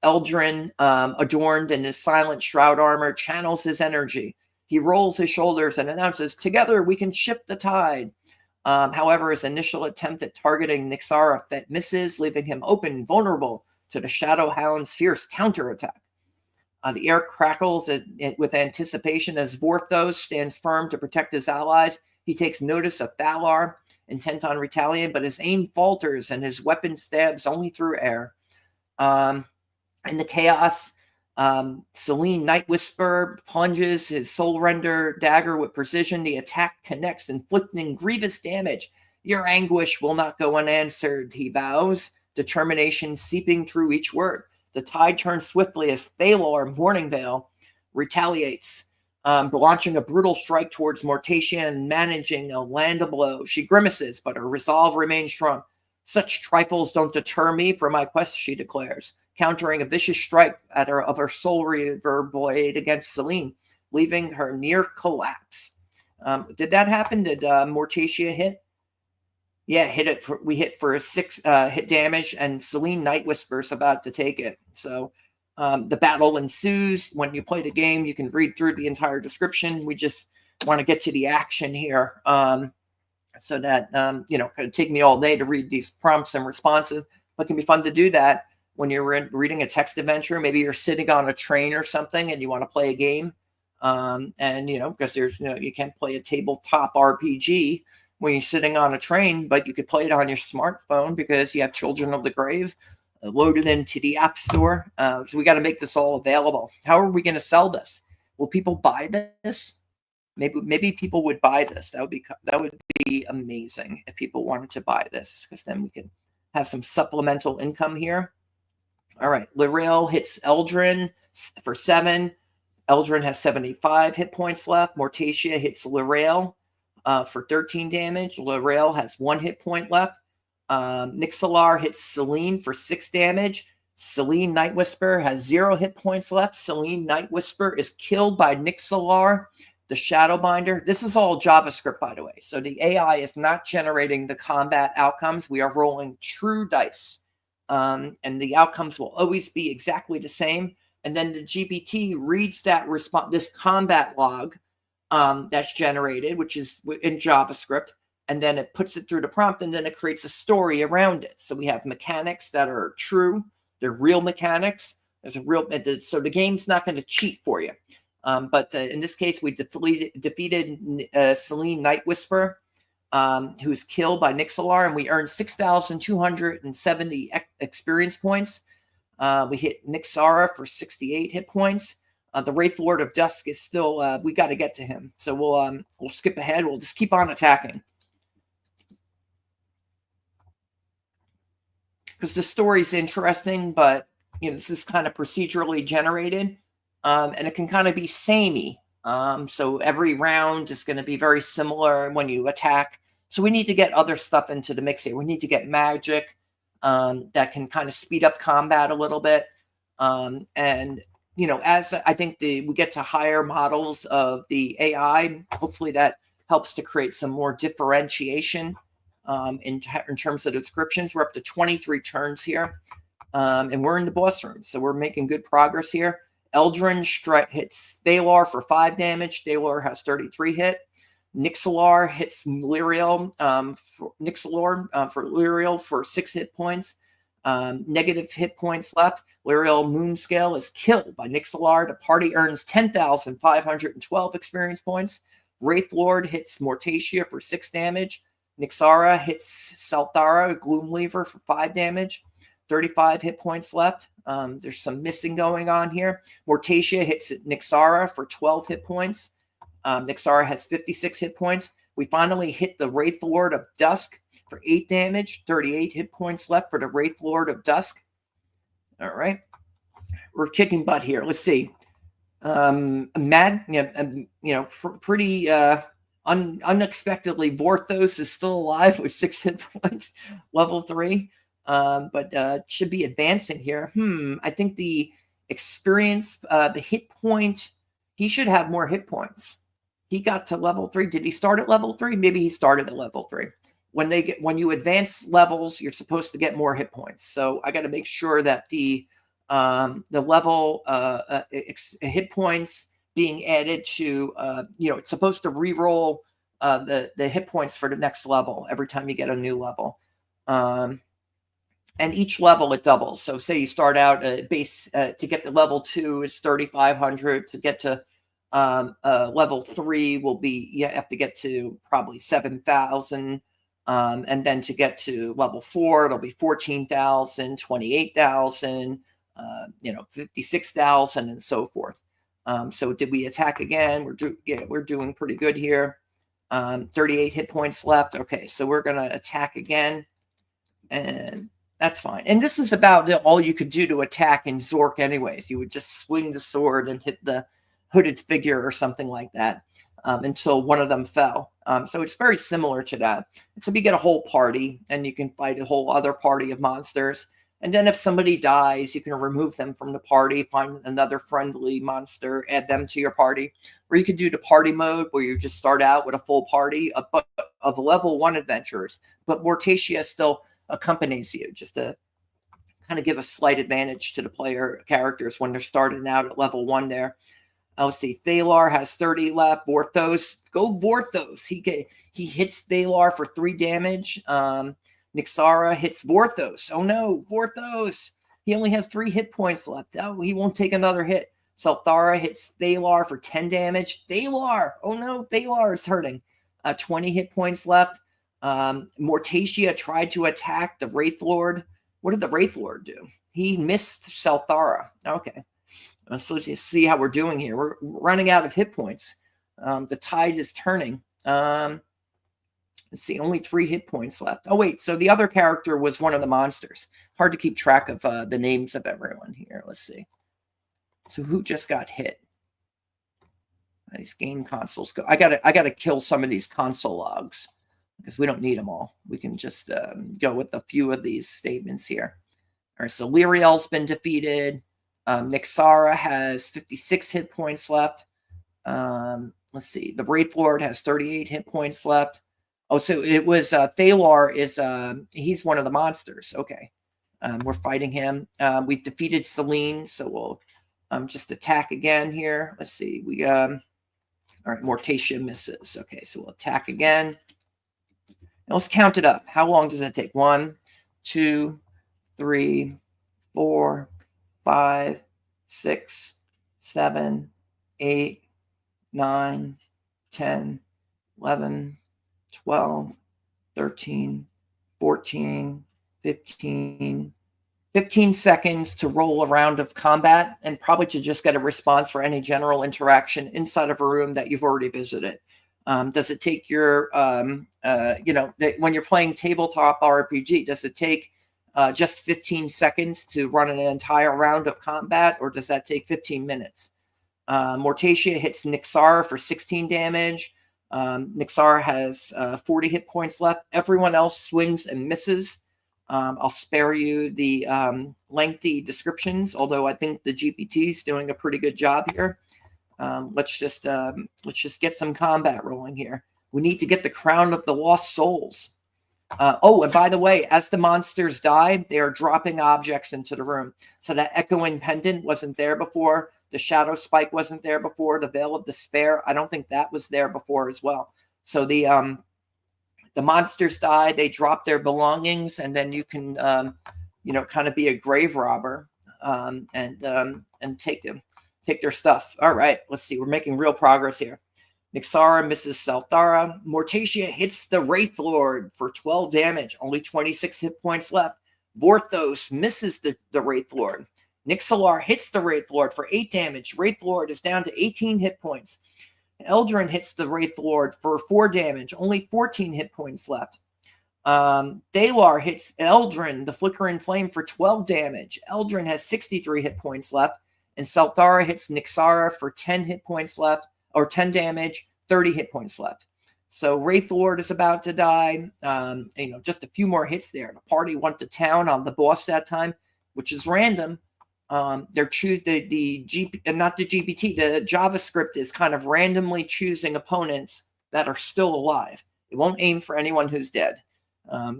Eldrin, adorned in his silent shroud armor, channels his energy. He rolls his shoulders and announces, "Together we can shift the tide." However, his initial attempt at targeting Nixara misses, leaving him open and vulnerable to the Shadow Hound's fierce counterattack. The air crackles with anticipation as Vorthos stands firm to protect his allies. He takes notice of Thalar, intent on retaliating, but his aim falters and his weapon stabs only through air. In the chaos, Selene Nightwhisper plunges his Soul Render dagger with precision. The attack connects, inflicting grievous damage. "Your anguish will not go unanswered," he vows, determination seeping through each word. The tide turns swiftly as Thalar, Morningvale, retaliates, launching a brutal strike towards Mortacia and managing to land a blow. She grimaces, but her resolve remains strong. "Such trifles don't deter me from my quest," she declares, countering a vicious strike of her Soul Reaver blade against Selene, leaving her near collapse. Did that happen? Did Mortacia hit? Yeah, we hit for a 6 hit damage, and Selene Nightwhisper's about to take it. So the battle ensues. When you play the game, you can read through the entire description. We just want to get to the action here, so that it could take me all day to read these prompts and responses, but it can be fun to do that when you're reading a text adventure. Maybe you're sitting on a train or something and you want to play a game, and because there's you can't play a tabletop RPG when you're sitting on a train, but you could play it on your smartphone because you have Children of the Grave loaded into the App Store. So we got to make this all available. How are we going to sell this? Will people buy this? Maybe people would buy this. That would be amazing if people wanted to buy this, because then we could have some supplemental income here. All right, Lirael hits Eldrin for 7. Eldrin has 75 hit points left. Mortacia hits Lirael for 13 damage. Lirael has 1 hit point left. Nixalar hits Selene for 6 damage. Selene Nightwhisper has 0 hit points left. Selene Nightwhisper is killed by Nixalar, the Shadowbinder. This is all JavaScript, by the way. So the AI is not generating the combat outcomes. We are rolling true dice. And the outcomes will always be exactly the same. And then the GPT reads that this combat log that's generated, which is in JavaScript, and then it puts it through the prompt, and then it creates a story around it. So we have mechanics that are true. They're real mechanics. So the game's not going to cheat for you. But in this case, we defeated Selene Nightwhisper, who's killed by Nixalar, and we earned 6,270 experience points. We hit Nixara for 68 hit points. The Wraith Lord of Dusk is still, we got to get to him. So we'll skip ahead. We'll just keep on attacking, because the story's interesting, but this is kind of procedurally generated, and it can kind of be samey. So every round is going to be very similar when you attack. So we need to get other stuff into the mix here. We need to get magic that can kind of speed up combat a little bit. And as I think we get to higher models of the AI, hopefully that helps to create some more differentiation in terms of descriptions. We're up to 23 turns here, and we're in the boss room, so we're making good progress here. Eldrin hits Thalar for 5 damage. Thalar has 33 hit. Nixalar hits Lirael for Lirael for 6 hit points. Negative hit points left. Lirael Moonscale is killed by Nixalar. The party earns 10,512 experience points. Wraith Lord hits Mortacia for 6 damage. Nixara hits Salthara Gloomweaver for 5 damage. 35 hit points left. There's some missing going on here. Mortacia hits Nixara for 12 hit points. Nixara has 56 hit points. We finally hit the Wraith Lord of Dusk for 8 damage. 38 hit points left for the Wraith Lord of Dusk. All right. We're kicking butt here. Let's see. Pretty unexpectedly, Vorthos is still alive with 6 hit points, level 3. But should be advancing here. I think the experience, the hit point, he should have more hit points. He got to level 3. Did he start at level 3? Maybe he started at level 3. When you advance levels, you're supposed to get more hit points. So I got to make sure that the the level hit points being added to, it's supposed to re-roll the hit points for the next level every time you get a new level. And each level it doubles. So say you start out base to get to level 2 is 3,500. To get to level 3 will be, you have to get to probably 7,000. And then to get to level 4, it'll be 14,000, 28,000, 56,000, and so forth. So did we attack again? We're doing pretty good here. 38 hit points left. Okay, so we're gonna attack again, and that's fine. And this is about all you could do to attack in Zork anyways. You would just swing the sword and hit the hooded figure or something like that until one of them fell. So it's very similar to that. So you get a whole party, and you can fight a whole other party of monsters. And then if somebody dies, you can remove them from the party, find another friendly monster, add them to your party. Or you could do the party mode where you just start out with a full party of level 1 adventurers. But Mortacia still accompanies you just to kind of give a slight advantage to the player characters when they're starting out at level 1 there. Let's see, Thalar has 30 left. Vorthos, go Vorthos. He hits Thalar for 3 damage. Nixara hits Vorthos. Oh no, Vorthos. He only has 3 hit points left. Oh, he won't take another hit. Salthara hits Thalar for 10 damage. Thalar. Oh no, Thalar is hurting. 20 hit points left. Mortacia tried to attack the Wraith Lord. What did the Wraith Lord do? He missed Salthara. Okay. So let's see how we're doing here. We're running out of hit points. The tide is turning. Let's see, only 3 hit points left. Oh, wait, so the other character was one of the monsters. Hard to keep track of the names of everyone here. Let's see. So who just got hit? These game consoles go. I gotta kill some of these console logs because we don't need them all. We can just go with a few of these statements here. All right, so Lyriel's been defeated. Nixara has 56 hit points left. Let's see. The Wraith Lord has 38 hit points left. Oh, so it was Thalar is he's one of the monsters. Okay. We're fighting him. We've defeated Celine, so we'll just attack again here. Let's see. We all right, Mortacia misses. Okay, so we'll attack again. Now let's count it up. How long does it take? 1, 2, 3, 4, 5, 6, 7, 8, 9, 10, 11, 12, 13, 14, 15 seconds to roll a round of combat, and probably to just get a response for any general interaction inside of a room that you've already visited. Does it take your, when you're playing tabletop RPG, does it take just 15 seconds to run an entire round of combat, or does that take 15 minutes? Mortacia hits Nixara for 16 damage. Nixara has 40 hit points left. Everyone else swings and misses. I'll spare you the lengthy descriptions, although I think the GPT is doing a pretty good job here. Let's just get some combat rolling here. We need to get the Crown of the Lost Souls. And by the way, as the monsters die, they are dropping objects into the room. So that Echoing Pendant wasn't there before. The Shadow Spike wasn't there before. The Veil of Despair, I don't think that was there before as well. So the monsters die, they drop their belongings, and then you can, kind of be a grave robber and take their stuff. All right, let's see. We're making real progress here. Nixara misses Salthara. Mortacia hits the Wraith Lord for 12 damage. Only 26 hit points left. Vorthos misses the Wraith Lord. Nixalar hits the Wraith Lord for 8 damage. Wraith Lord is down to 18 hit points. Eldrin hits the Wraith Lord for 4 damage. Only 14 hit points left. Thalar hits Eldrin, the Flickering Flame, for 12 damage. Eldrin has 63 hit points left. And Salthara hits Nixara for 10 hit points left, or 10 damage, 30 hit points left. So Wraith Lord is about to die. Just a few more hits there. The party went to town on the boss that time, which is random. They're the JavaScript is kind of randomly choosing opponents that are still alive. It won't aim for anyone who's dead.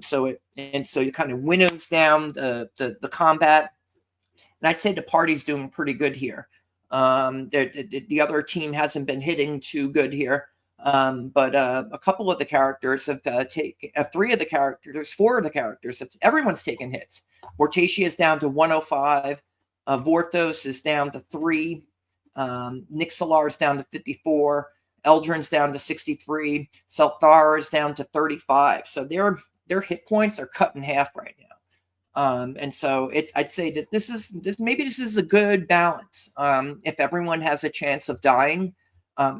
So it kind of winnows down the combat. And I'd say the party's doing pretty good here. The other team hasn't been hitting too good here. But a couple of the characters have taken, 3 of the characters, 4 of the characters, everyone's taken hits. Mortacia is down to 105. Vorthos is down to 3. Nixalar is down to 54. Eldrin's down to 63. Selthar is down to 35. So their hit points are cut in half right now. And so I'd say that this is a good balance. If everyone has a chance of dying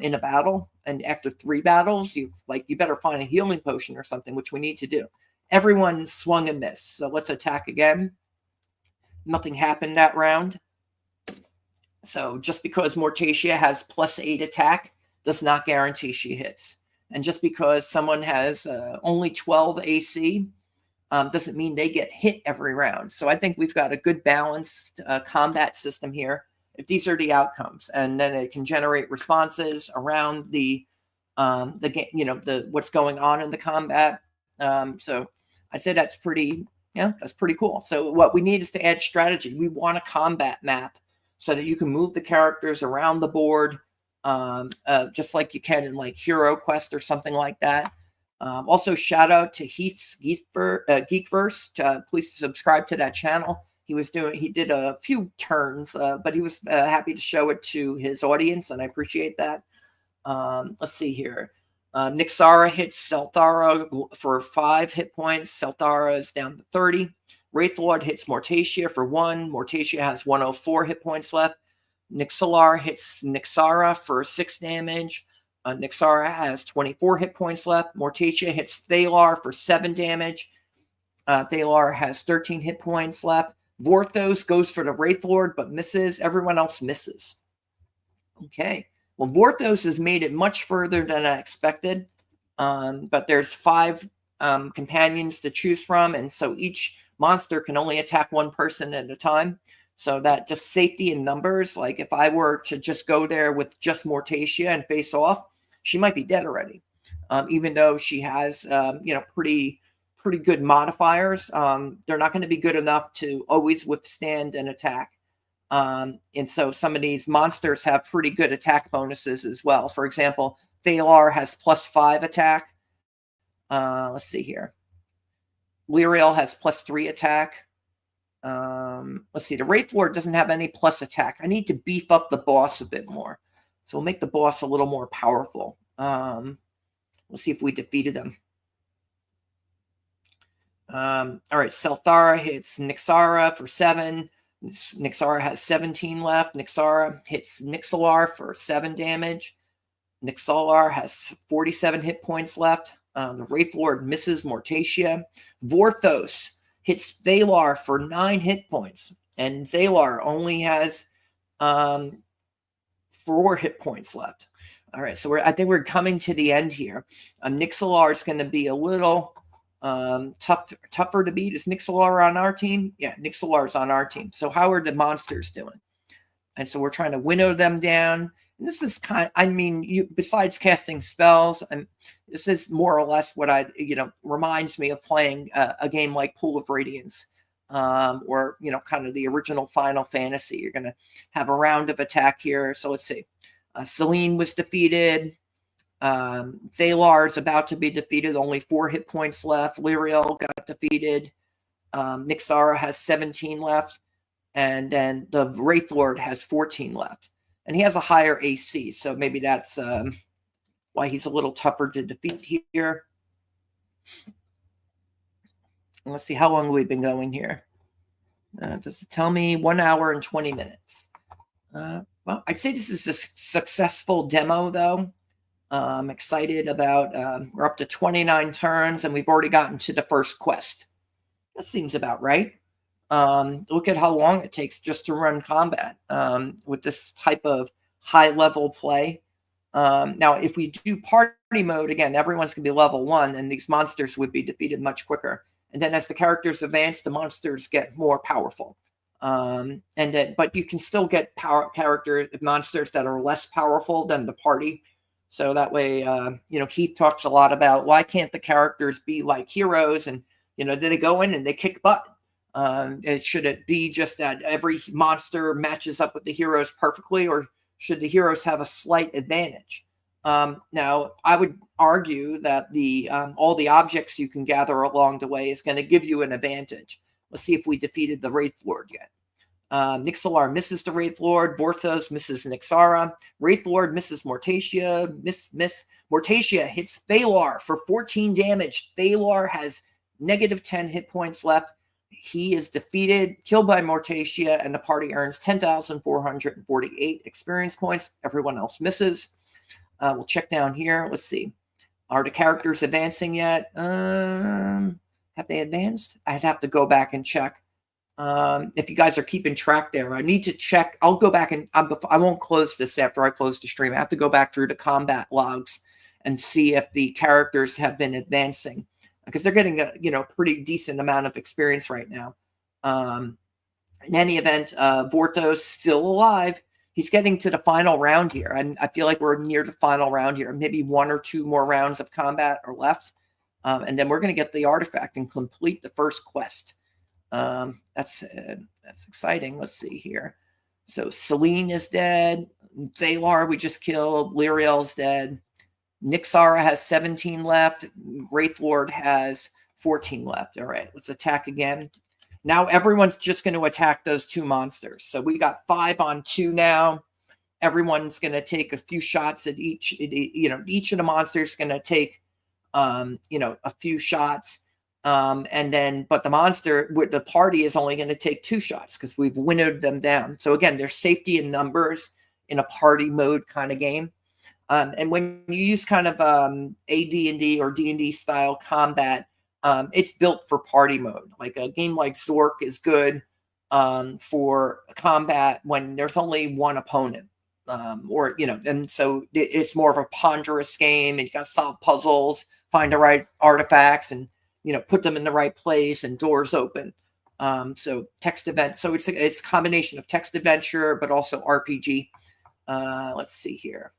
in a battle, and after 3 battles, you better find a healing potion or something, which we need to do. Everyone swung and missed. So let's attack again. Nothing happened that round. So just because Mortacia has +8 attack does not guarantee she hits. And just because someone has only 12 AC doesn't mean they get hit every round. So I think we've got a good balanced combat system here. If these are the outcomes, and then it can generate responses around the game, what's going on in the combat. So I'd say that's pretty cool. So what we need is to add strategy. We want a combat map so that you can move the characters around the board, just like you can in like Hero Quest or something like that. Also, shout out to Heath's Geekverse. Please subscribe to that channel. He did a few turns, but he was happy to show it to his audience, and I appreciate that. Let's see here. Nixara hits Selthara for 5 hit points. Selthara is down to 30. Wraithlord hits Mortacia for 1. Mortacia has 104 hit points left. Nixalar hits Nixara for 6 damage. Nixara has 24 hit points left. Mortacia hits Thalar for 7 damage. Thalar has 13 hit points left. Vorthos goes for the Wraithlord but misses. Everyone else misses. Okay. Well, Vorthos has made it much further than I expected. But there's 5 companions to choose from, and so each monster can only attack 1 person at a time. So that just safety in numbers. Like if I were to just go there with just Mortacia and face off, she might be dead already. Even though she has pretty good modifiers, they're not going to be good enough to always withstand an attack. And so some of these monsters have pretty good attack bonuses as well. For example, Thalar has +5 attack. Let's see here. Lyriel has +3 attack. Let's see. The Wraithlord doesn't have any plus attack. I need to beef up the boss a bit more. So we'll make the boss a little more powerful. We'll see if we defeated him. All right. Selthara hits Nixara for 7. Nixara has 17 left. Nixara hits Nixalar for 7 damage. Nixalar has 47 hit points left. The Wraithlord misses Mortacia. Vorthos hits Thalar for 9 hit points. And Thalar only has 4 hit points left. All right, so I think we're coming to the end here. Nixalar is going to be a little tougher to beat. Is Nixalar on our team? Yeah, Nixalar is on our team. So how are the monsters doing? And so we're trying to winnow them down. And this is besides casting spells, and this is more or less what reminds me of playing a game like Pool of Radiance, or kind of the original Final Fantasy. You're going to have a round of attack here. So let's see. Selene was defeated. Thalar is about to be defeated. Only 4 hit points left. Lyriel got defeated. Nixara has 17 left. And then the Wraithlord has 14 left. And he has a higher AC, so maybe that's why he's a little tougher to defeat here. And let's see, how long we've been going here. Does it tell me 1 hour and 20 minutes? Well, I'd say this is a successful demo, though. I'm excited about, we're up to 29 turns, and we've already gotten to the first quest. That seems about right. Look at how long it takes just to run combat with this type of high-level play. Now, if we do party mode, again, everyone's going to be level 1, and these monsters would be defeated much quicker. And then as the characters advance, the monsters get more powerful. But you can still get monsters that are less powerful than the party. So that way, Heath talks a lot about why can't the characters be like heroes, and they go in and they kick butt. Should it be just that every monster matches up with the heroes perfectly, or should the heroes have a slight advantage? Now, I would argue that all the objects you can gather along the way is going to give you an advantage. Let's see if we defeated the Wraith Lord yet. Nixalar misses the Wraith Lord. Vorthos misses Nixara. Wraith Lord misses Mortacia. Miss. Mortacia hits Thalar for 14 damage. Thalar has negative 10 hit points left. He is defeated, killed by Mortacia, and the party earns 10,448 experience points. Everyone else misses. We'll check down here. Let's see. Are the characters advancing yet? Have they advanced? I'd have to go back and check. If you guys are keeping track there, I need to check. I'll go back and I won't close this after I close the stream. I have to go back through the combat logs and see if the characters have been advancing, because they're getting a pretty decent amount of experience right now. In any event, Vorthos still alive. He's getting to the final round here, and I feel like we're near the final round here. Maybe 1 or 2 more rounds of combat are left, and then we're going to get the artifact and complete the first quest. That's exciting. Let's see here. So Selene is dead. Thalar we just killed. Lyriel's dead. Nixara has 17 left. Wraith Lord has 14 left. All right, let's attack again. Now everyone's just going to attack those 2 monsters. So we got 5 on 2 now. Everyone's going to take a few shots at each. Each of the monsters is going to take, a few shots. And then, but the monster with the party is only going to take 2 shots because we've winnowed them down. So again, there's safety in numbers in a party mode kind of game. And when you use kind of AD&D or D&D style combat, it's built for party mode. Like a game like Zork is good for combat when there's only one opponent. And so it's more of a ponderous game, and you got to solve puzzles, find the right artifacts, and put them in the right place, and doors open. So text event. So it's a combination of text adventure, but also RPG. Let's see here.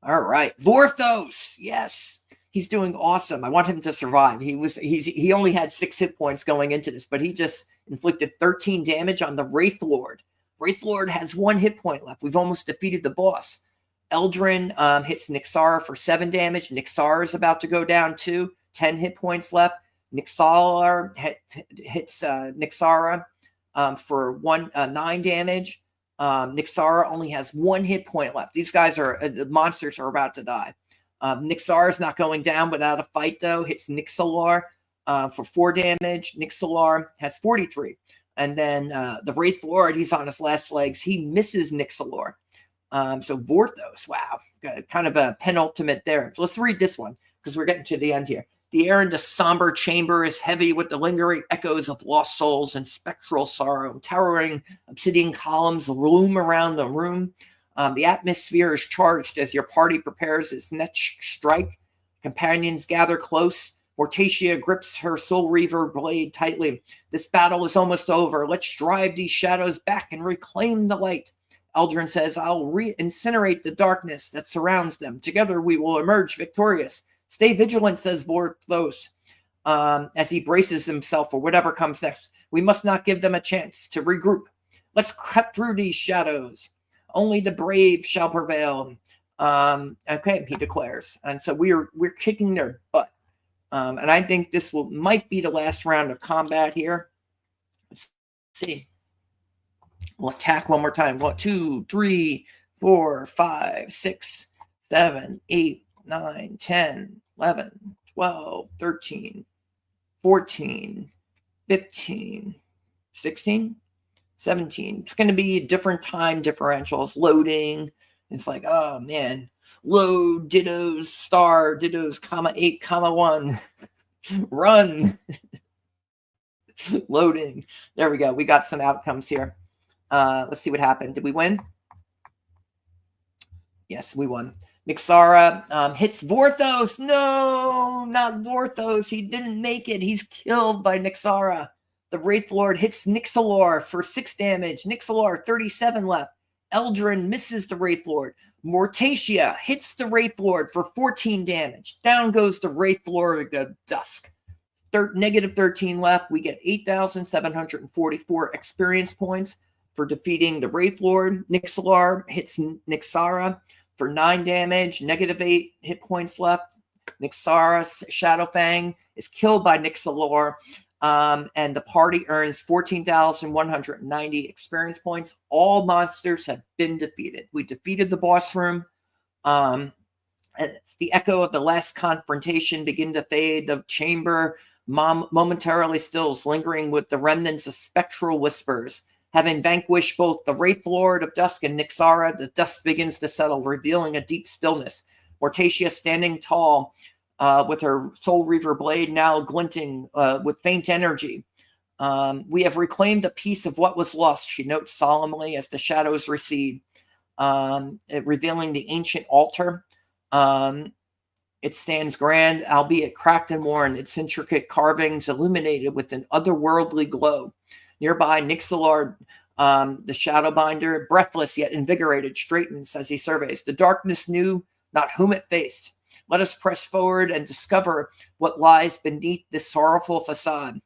All right, Vorthos. Yes, he's doing awesome. I want him to survive. He only had 6 hit points going into this, but he just inflicted 13 damage on the Wraith Lord. Wraith Lord has 1 hit point left. We've almost defeated the boss. Eldrin hits Nixara for 7 damage. Nixara is about to go down too. 10 hit points left. Nixalar hits Nixara for 9 damage. Nixara only has 1 hit point left. These guys the monsters are about to die. Nixara is not going down without a fight though. Hits Nixalar for 4 damage. Nixalar has 43. And then the Wraith Lord, he's on his last legs. He misses Nixalar. So Vorthos, wow, kind of a penultimate there. So let's read this one because we're getting to the end here. The air in the somber chamber is heavy with the lingering echoes of lost souls and spectral sorrow. Towering obsidian columns loom around the room. The atmosphere is charged as your party prepares its next strike. Companions gather close. Mortacia grips her Soul Reaver blade tightly. This battle is almost over. Let's drive these shadows back and reclaim the light. Eldrin says, I'll incinerate the darkness that surrounds them. Together we will emerge victorious. Stay vigilant, says Vorthos, as he braces himself for whatever comes next. We must not give them a chance to regroup. Let's cut through these shadows. Only the brave shall prevail. Okay, he declares. And so we're kicking their butt. And I think this might be the last round of combat here. Let's see. We'll attack one more time. 1, 2, 3, 4, 5, 6, 7, 8, 9, 10, 11, 12, 13, 14, 15, 16, 17. It's going to be different time differentials, loading. It's like, oh man, load, dittos, star, dittos, comma 8, comma 1, run, loading. There we go. We got some outcomes here. Let's see what happened. Did we win? Yes, we won. Nixara hits Vorthos. No, not Vorthos. He didn't make it. He's killed by Nixara. The Wraith Lord hits Nixalar for 6 damage. Nixalar, 37 left. Eldrin misses the Wraith Lord. Mortacia hits the Wraith Lord for 14 damage. Down goes the Wraith Lord of Dusk. negative 13 left. We get 8,744 experience points for defeating the Wraith Lord. Nixilar hits Nixara for 9 damage, negative 8 hit points left. Nixara's Shadowfang is killed by Nixilar, and the party earns 14,190 experience points. All monsters have been defeated. We defeated the boss room. It's the echo of the last confrontation begin to fade. The chamber momentarily stills, lingering with the remnants of spectral whispers. Having vanquished both the Wraith Lord of Dusk and Nixara, the dust begins to settle, revealing a deep stillness. Mortacia standing tall, with her Soul Reaver blade now glinting with faint energy. We have reclaimed a piece of what was lost, she notes solemnly as the shadows recede, revealing the ancient altar. It stands grand, albeit cracked and worn, its intricate carvings illuminated with an otherworldly glow. Nearby, Nixilar, the Shadowbinder, breathless yet invigorated, straightens as he surveys. The darkness knew not whom it faced. Let us press forward and discover what lies beneath this sorrowful facade.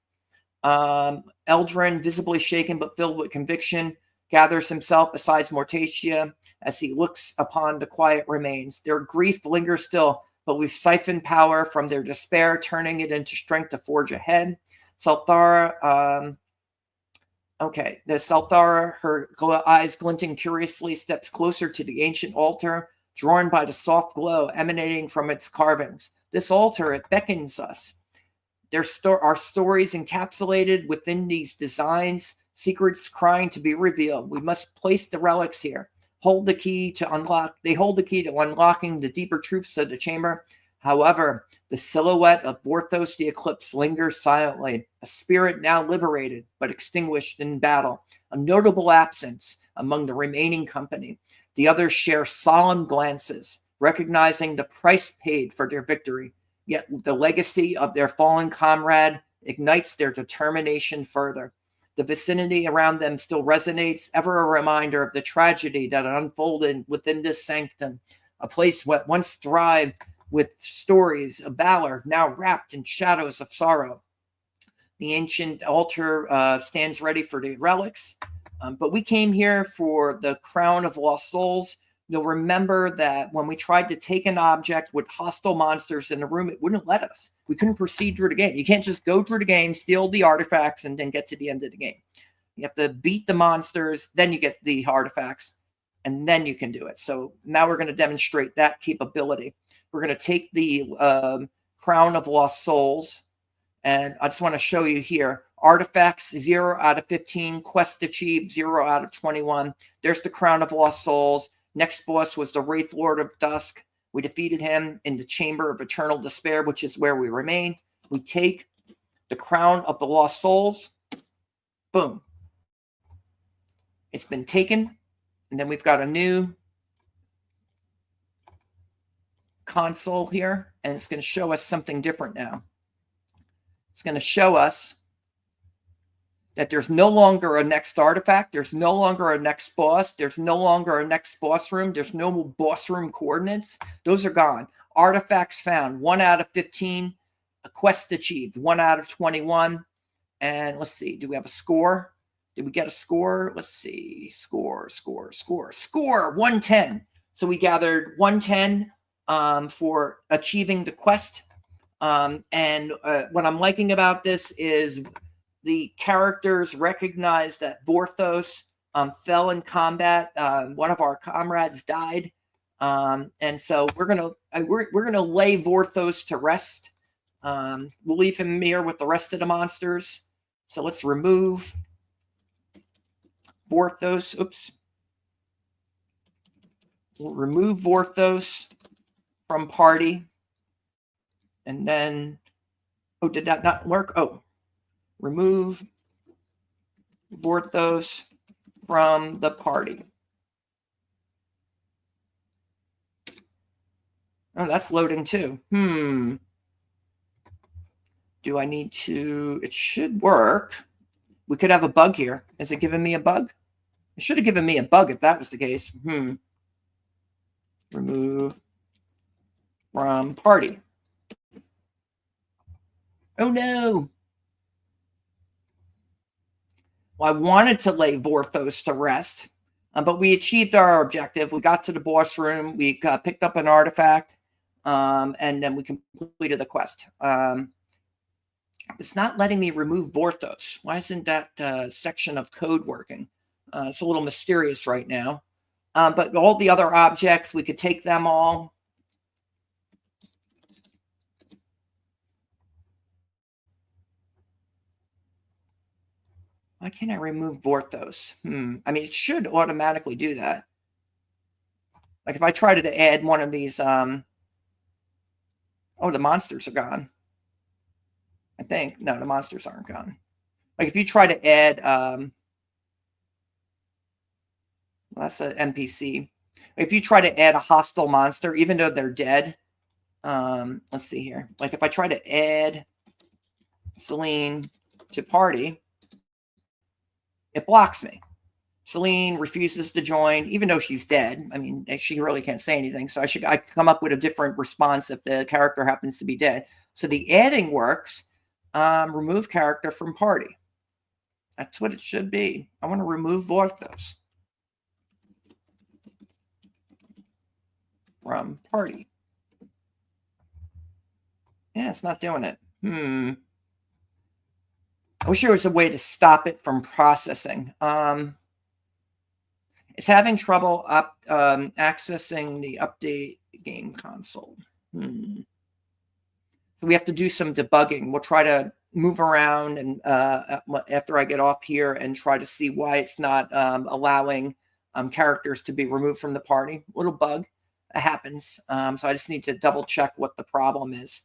Eldrin, visibly shaken but filled with conviction, gathers himself beside Mortacia as he looks upon the quiet remains. Their grief lingers still, but we've siphoned power from their despair, turning it into strength to forge ahead. Salthara, the Salthara, her eyes glinting curiously, steps closer to the ancient altar, drawn by the soft glow emanating from its carvings. This altar, it beckons us. Our stories encapsulated within these designs, secrets crying to be revealed. We must place the relics here. They hold the key to unlocking the deeper truths of the chamber. However, the silhouette of Vorthos the Eclipse lingers silently, a spirit now liberated but extinguished in battle, a notable absence among the remaining company. The others share solemn glances, recognizing the price paid for their victory, yet the legacy of their fallen comrade ignites their determination further. The vicinity around them still resonates, ever a reminder of the tragedy that unfolded within this sanctum, a place that once thrived with stories of valor, now wrapped in shadows of sorrow. The ancient altar stands ready for the relics, but we came here for the Crown of Lost Souls. You'll remember that when we tried to take an object with hostile monsters in the room, it wouldn't let us. We couldn't proceed through the game. You can't just go through the game, steal the artifacts, and then get to the end of the game. You have to beat the monsters, then you get the artifacts, and then you can do it. So now we're going to demonstrate that capability. We're going to take the Crown of Lost Souls, and I just want to show you here. Artifacts, 0 out of 15. Quest achieved, 0 out of 21. There's the Crown of Lost Souls. Next boss was the Wraith Lord of Dusk. We defeated him in the Chamber of Eternal Despair, which is where we remain. We take the Crown of the Lost Souls. Boom. It's been taken. And then we've got a new console here, and it's going to show us something different now. It's going to show us that there's no longer a next artifact, there's no longer a next boss, there's no longer a next boss room, there's no boss room coordinates. Those are gone. Artifacts found, 1 out of 15. A quest achieved, 1 out of 21. And let's see, do we have a score? Did we get a score? Let's see, score, 110. So we gathered 110 for achieving the quest. And what I'm liking about this is the characters recognize that Vorthos fell in combat. One of our comrades died, and so we're gonna lay Vorthos to rest. We'll leave him here with the rest of the monsters. So let's remove Vorthos. Oops. We'll remove Vorthos from party, and then did that not work? Remove Vorthos from the party. Oh, that's loading too. Do I need to? It should work. We could have a bug here. Is it giving me a bug? It should have given me a bug if that was the case. Remove from party. Oh no. Well, I wanted to lay Vorthos to rest, but we achieved our objective. We got to the boss room. We picked up an artifact, and then we completed the quest. It's not letting me remove Vorthos. Why isn't that section of code working? It's a little mysterious right now. But all the other objects, we could take them all. Why can't I remove Vorthos? I mean, it should automatically do that. Like if I tried to add one of these, oh, the monsters are gone. I think. No, the monsters aren't gone. Like if you try to add, well, that's an NPC. If you try to add a hostile monster, even though they're dead, let's see here. Like if I try to add Celine to party, it blocks me. Celine refuses to join, even though she's dead. I mean, she really can't say anything. So I come up with a different response if the character happens to be dead. So the adding works. Remove character from party. That's what it should be. I want to remove Vorthos from party. Yeah, it's not doing it. I wish there was a way to stop it from processing. It's having trouble accessing the update game console. So we have to do some debugging. We'll try to move around and after I get off here and try to see why it's not allowing characters to be removed from the party. Little bug. It happens. So I just need to double check what the problem is.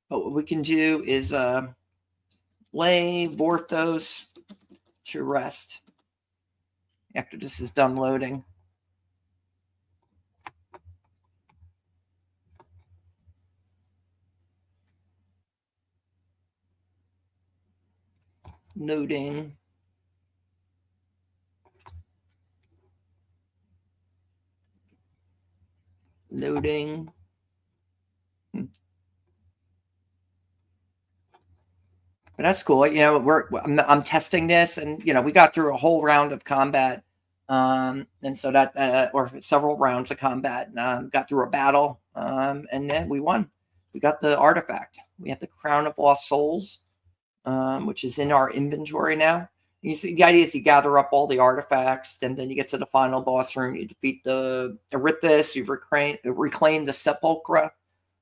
But what we can do is lay Vorthos to rest after this is done loading. Loading. Loading. But that's cool. You know, I'm testing this, and you know, we got through a whole round of combat, and so that or several rounds of combat. Got through a battle, and then we won. We got the artifact. We have the Crown of Lost Souls, which is in our inventory now. You see, the idea is you gather up all the artifacts, and then you get to the final boss room. You defeat the Erythis. You reclaim the Sepulchra.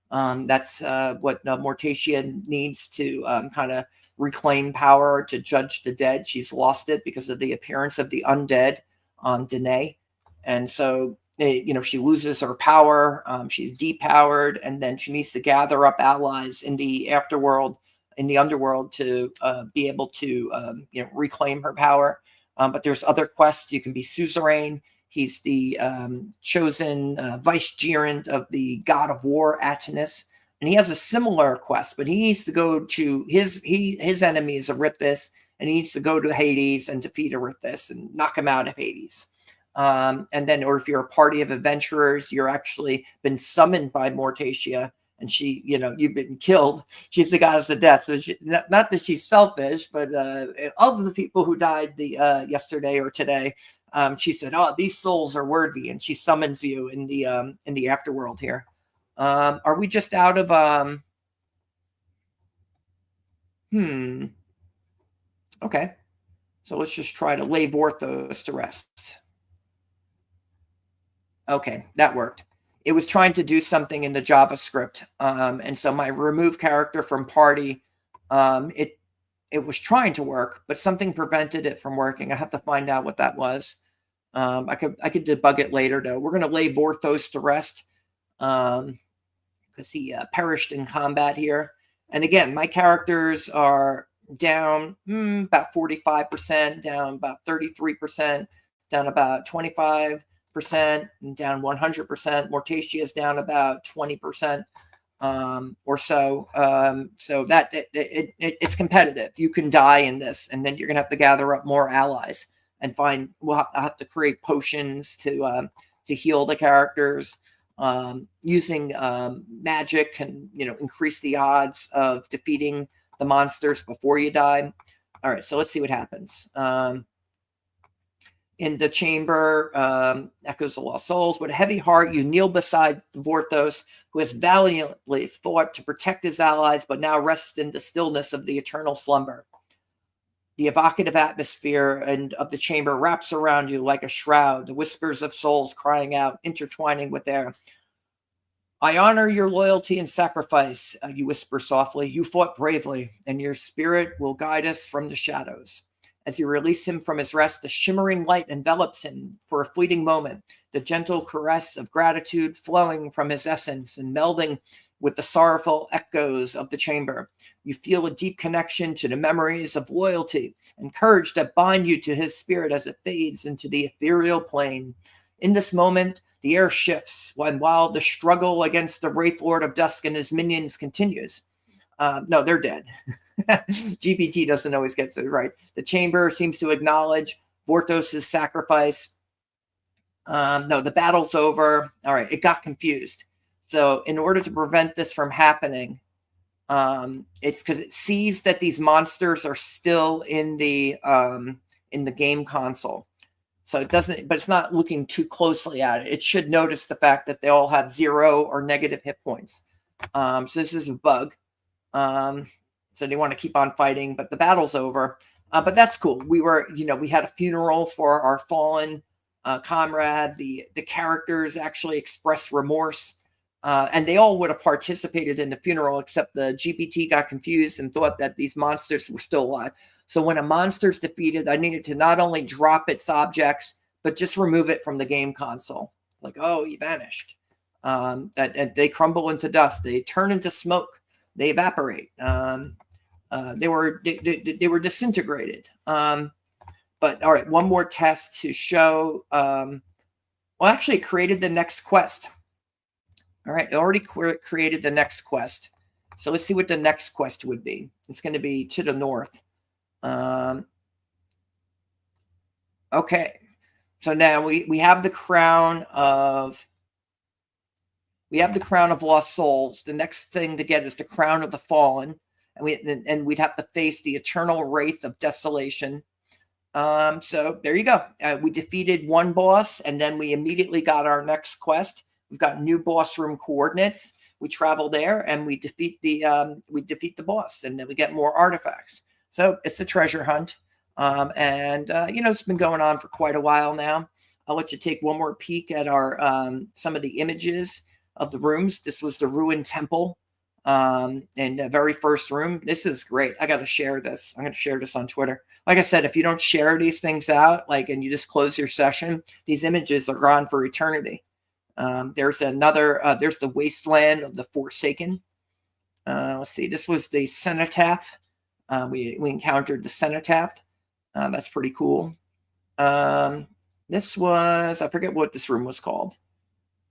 That's what Mortacia needs to kind of reclaim power to judge the dead. She's lost it because of the appearance of the undead on Danae. And so, you know, she loses her power. She's depowered, and then she needs to gather up allies in the afterworld, in the underworld, to be able to, you know, reclaim her power. But there's other quests. You can be suzerain. He's the chosen vicegerent of the god of war, Atenus. And he has a similar quest, but he needs to go to his enemy is Erythis, and he needs to go to Hades and defeat Erythis and knock him out of Hades. And then, or if you're a party of adventurers, you're actually been summoned by Mortacia, and she, you know, you've been killed. She's the goddess of death. So not that she's selfish, but of the people who died yesterday or today, she said, "Oh, these souls are worthy," and she summons you in the afterworld here. Are we just out of Okay, so let's just try to lay Vorthos to rest. Okay, that worked. It was trying to do something in the JavaScript, and so my remove character from party, it was trying to work, but something prevented it from working. I have to find out what that was. I could debug it later, though. We're going to lay Vorthos to rest because he perished in combat here. And again, my characters are down about 45%, down about 33%, down about 25%, and down 100%. Mortacia is down about 20%. Or so. So that it's competitive. You can die in this, and then you're gonna have to gather up more allies and find. We'll have to create potions to heal the characters. using magic can, increase the odds of defeating the monsters before you die. All right, so let's see what happens. In the chamber, echoes the lost souls. With a heavy heart, you kneel beside Vorthos, who has valiantly fought to protect his allies, but now rests in the stillness of the eternal slumber. The evocative atmosphere of the chamber wraps around you like a shroud, the whispers of souls crying out, intertwining with air. I honor your loyalty and sacrifice, you whisper softly. You fought bravely, and your spirit will guide us from the shadows. As you release him from his rest, the shimmering light envelops him for a fleeting moment, the gentle caress of gratitude flowing from his essence and melding with the sorrowful echoes of the chamber. You feel a deep connection to the memories of loyalty and courage that bind you to his spirit as it fades into the ethereal plane. In this moment, the air shifts, while the struggle against the Wraith Lord of Dusk and his minions continues. No, they're dead. GPT doesn't always get it right. The chamber seems to acknowledge Vorthos' sacrifice. No, the battle's over. All right, it got confused. So in order to prevent this from happening, it's because it sees that these monsters are still in the game console. So it doesn't, but it's not looking too closely at it. It should notice the fact that they all have 0 or negative hit points. So this is a bug. So they want to keep on fighting, but the battle's over. But that's cool. We had a funeral for our fallen comrade. The characters actually expressed remorse. And they all would have participated in the funeral, except the GPT got confused and thought that these monsters were still alive. So when a monster's defeated, I needed to not only drop its objects, but just remove it from the game console. Like, oh, he vanished. That they crumble into dust. They turn into smoke. They evaporate. They were disintegrated. But all right, one more test to show. Well, actually, it created the next quest. All right, it already created the next quest. So let's see what the next quest would be. It's going to be to the north. Okay, so now we have the crown of lost souls. The next thing to get is the crown of the fallen, and we'd have to face the eternal wraith of desolation. So there you go. We defeated one boss, and then we immediately got our next quest. We've got new boss room coordinates. We travel there and we defeat the boss, and then we get more artifacts. So it's a treasure hunt, and it's been going on for quite a while now. I'll let you take one more peek at our some of the images of the rooms. This was the ruined temple, in the very first room. This is great. I got to share this. I'm going to share this on Twitter. Like I said, if you don't share these things out, and you just close your session, these images are gone for eternity. There's the wasteland of the Forsaken. Let's see. This was the cenotaph. We encountered the cenotaph. That's pretty cool. This was, I forget what this room was called.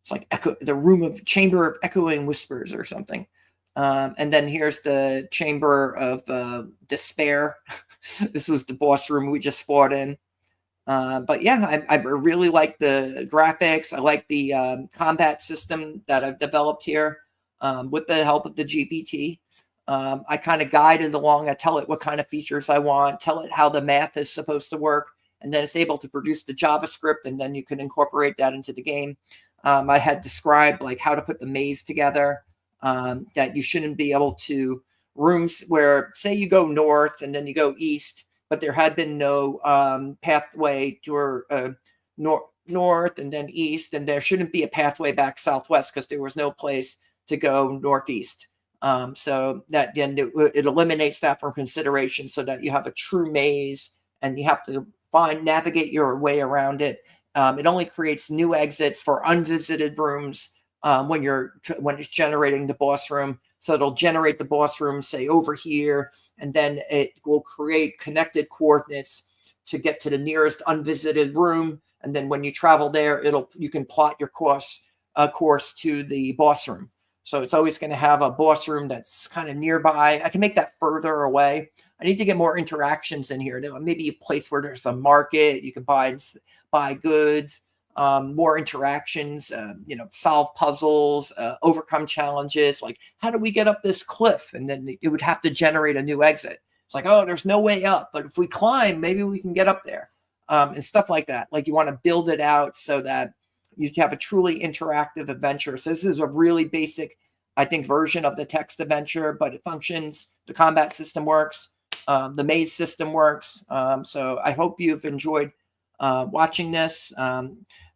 It's like the chamber of echoing whispers or something. And then here's the chamber of despair. This was the boss room we just fought in. But yeah, I really like the graphics. I like the combat system that I've developed here with the help of the GPT. I kind of guide it along. I tell it what kind of features I want, tell it how the math is supposed to work, and then it's able to produce the JavaScript, and then you can incorporate that into the game. I had described how to put the maze together, that you shouldn't be able to rooms where, say, you go north and then you go east, but there had been no pathway to north and then east, and there shouldn't be a pathway back southwest because there was no place to go northeast. So that then it eliminates that from consideration, so that you have a true maze and you have to navigate your way around it. It only creates new exits for unvisited rooms when it's generating the boss room. So it'll generate the boss room, say, over here, and then it will create connected coordinates to get to the nearest unvisited room. And then when you travel there, you can plot your course to the boss room. So it's always going to have a boss room that's kind of nearby. I can make that further away. I need to get more interactions in here. Maybe a place where there's a market, you can buy goods. more interactions, solve puzzles, overcome challenges. Like, how do we get up this cliff? And then it would have to generate a new exit. It's like, oh, there's no way up, but if we climb, maybe we can get up there, and stuff like that. Like, you want to build it out so that you have a truly interactive adventure. So this is a really basic, I think, version of the text adventure, but it functions. The combat system works. The maze system works. So I hope you've enjoyed watching this.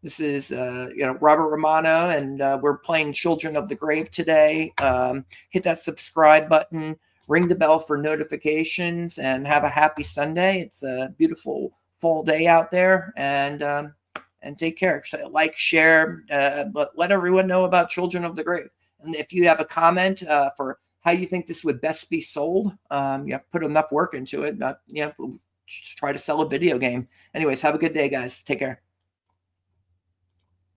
This is Robert Romano, and we're playing Children of the Grave today. Hit that subscribe button, ring the bell for notifications, and have a happy Sunday. It's a beautiful fall day out there, and take care. So like, share, but let everyone know about Children of the Grave. And if you have a comment for how you think this would best be sold, put enough work into it. Not just try to sell a video game. Anyways, have a good day, guys. Take care.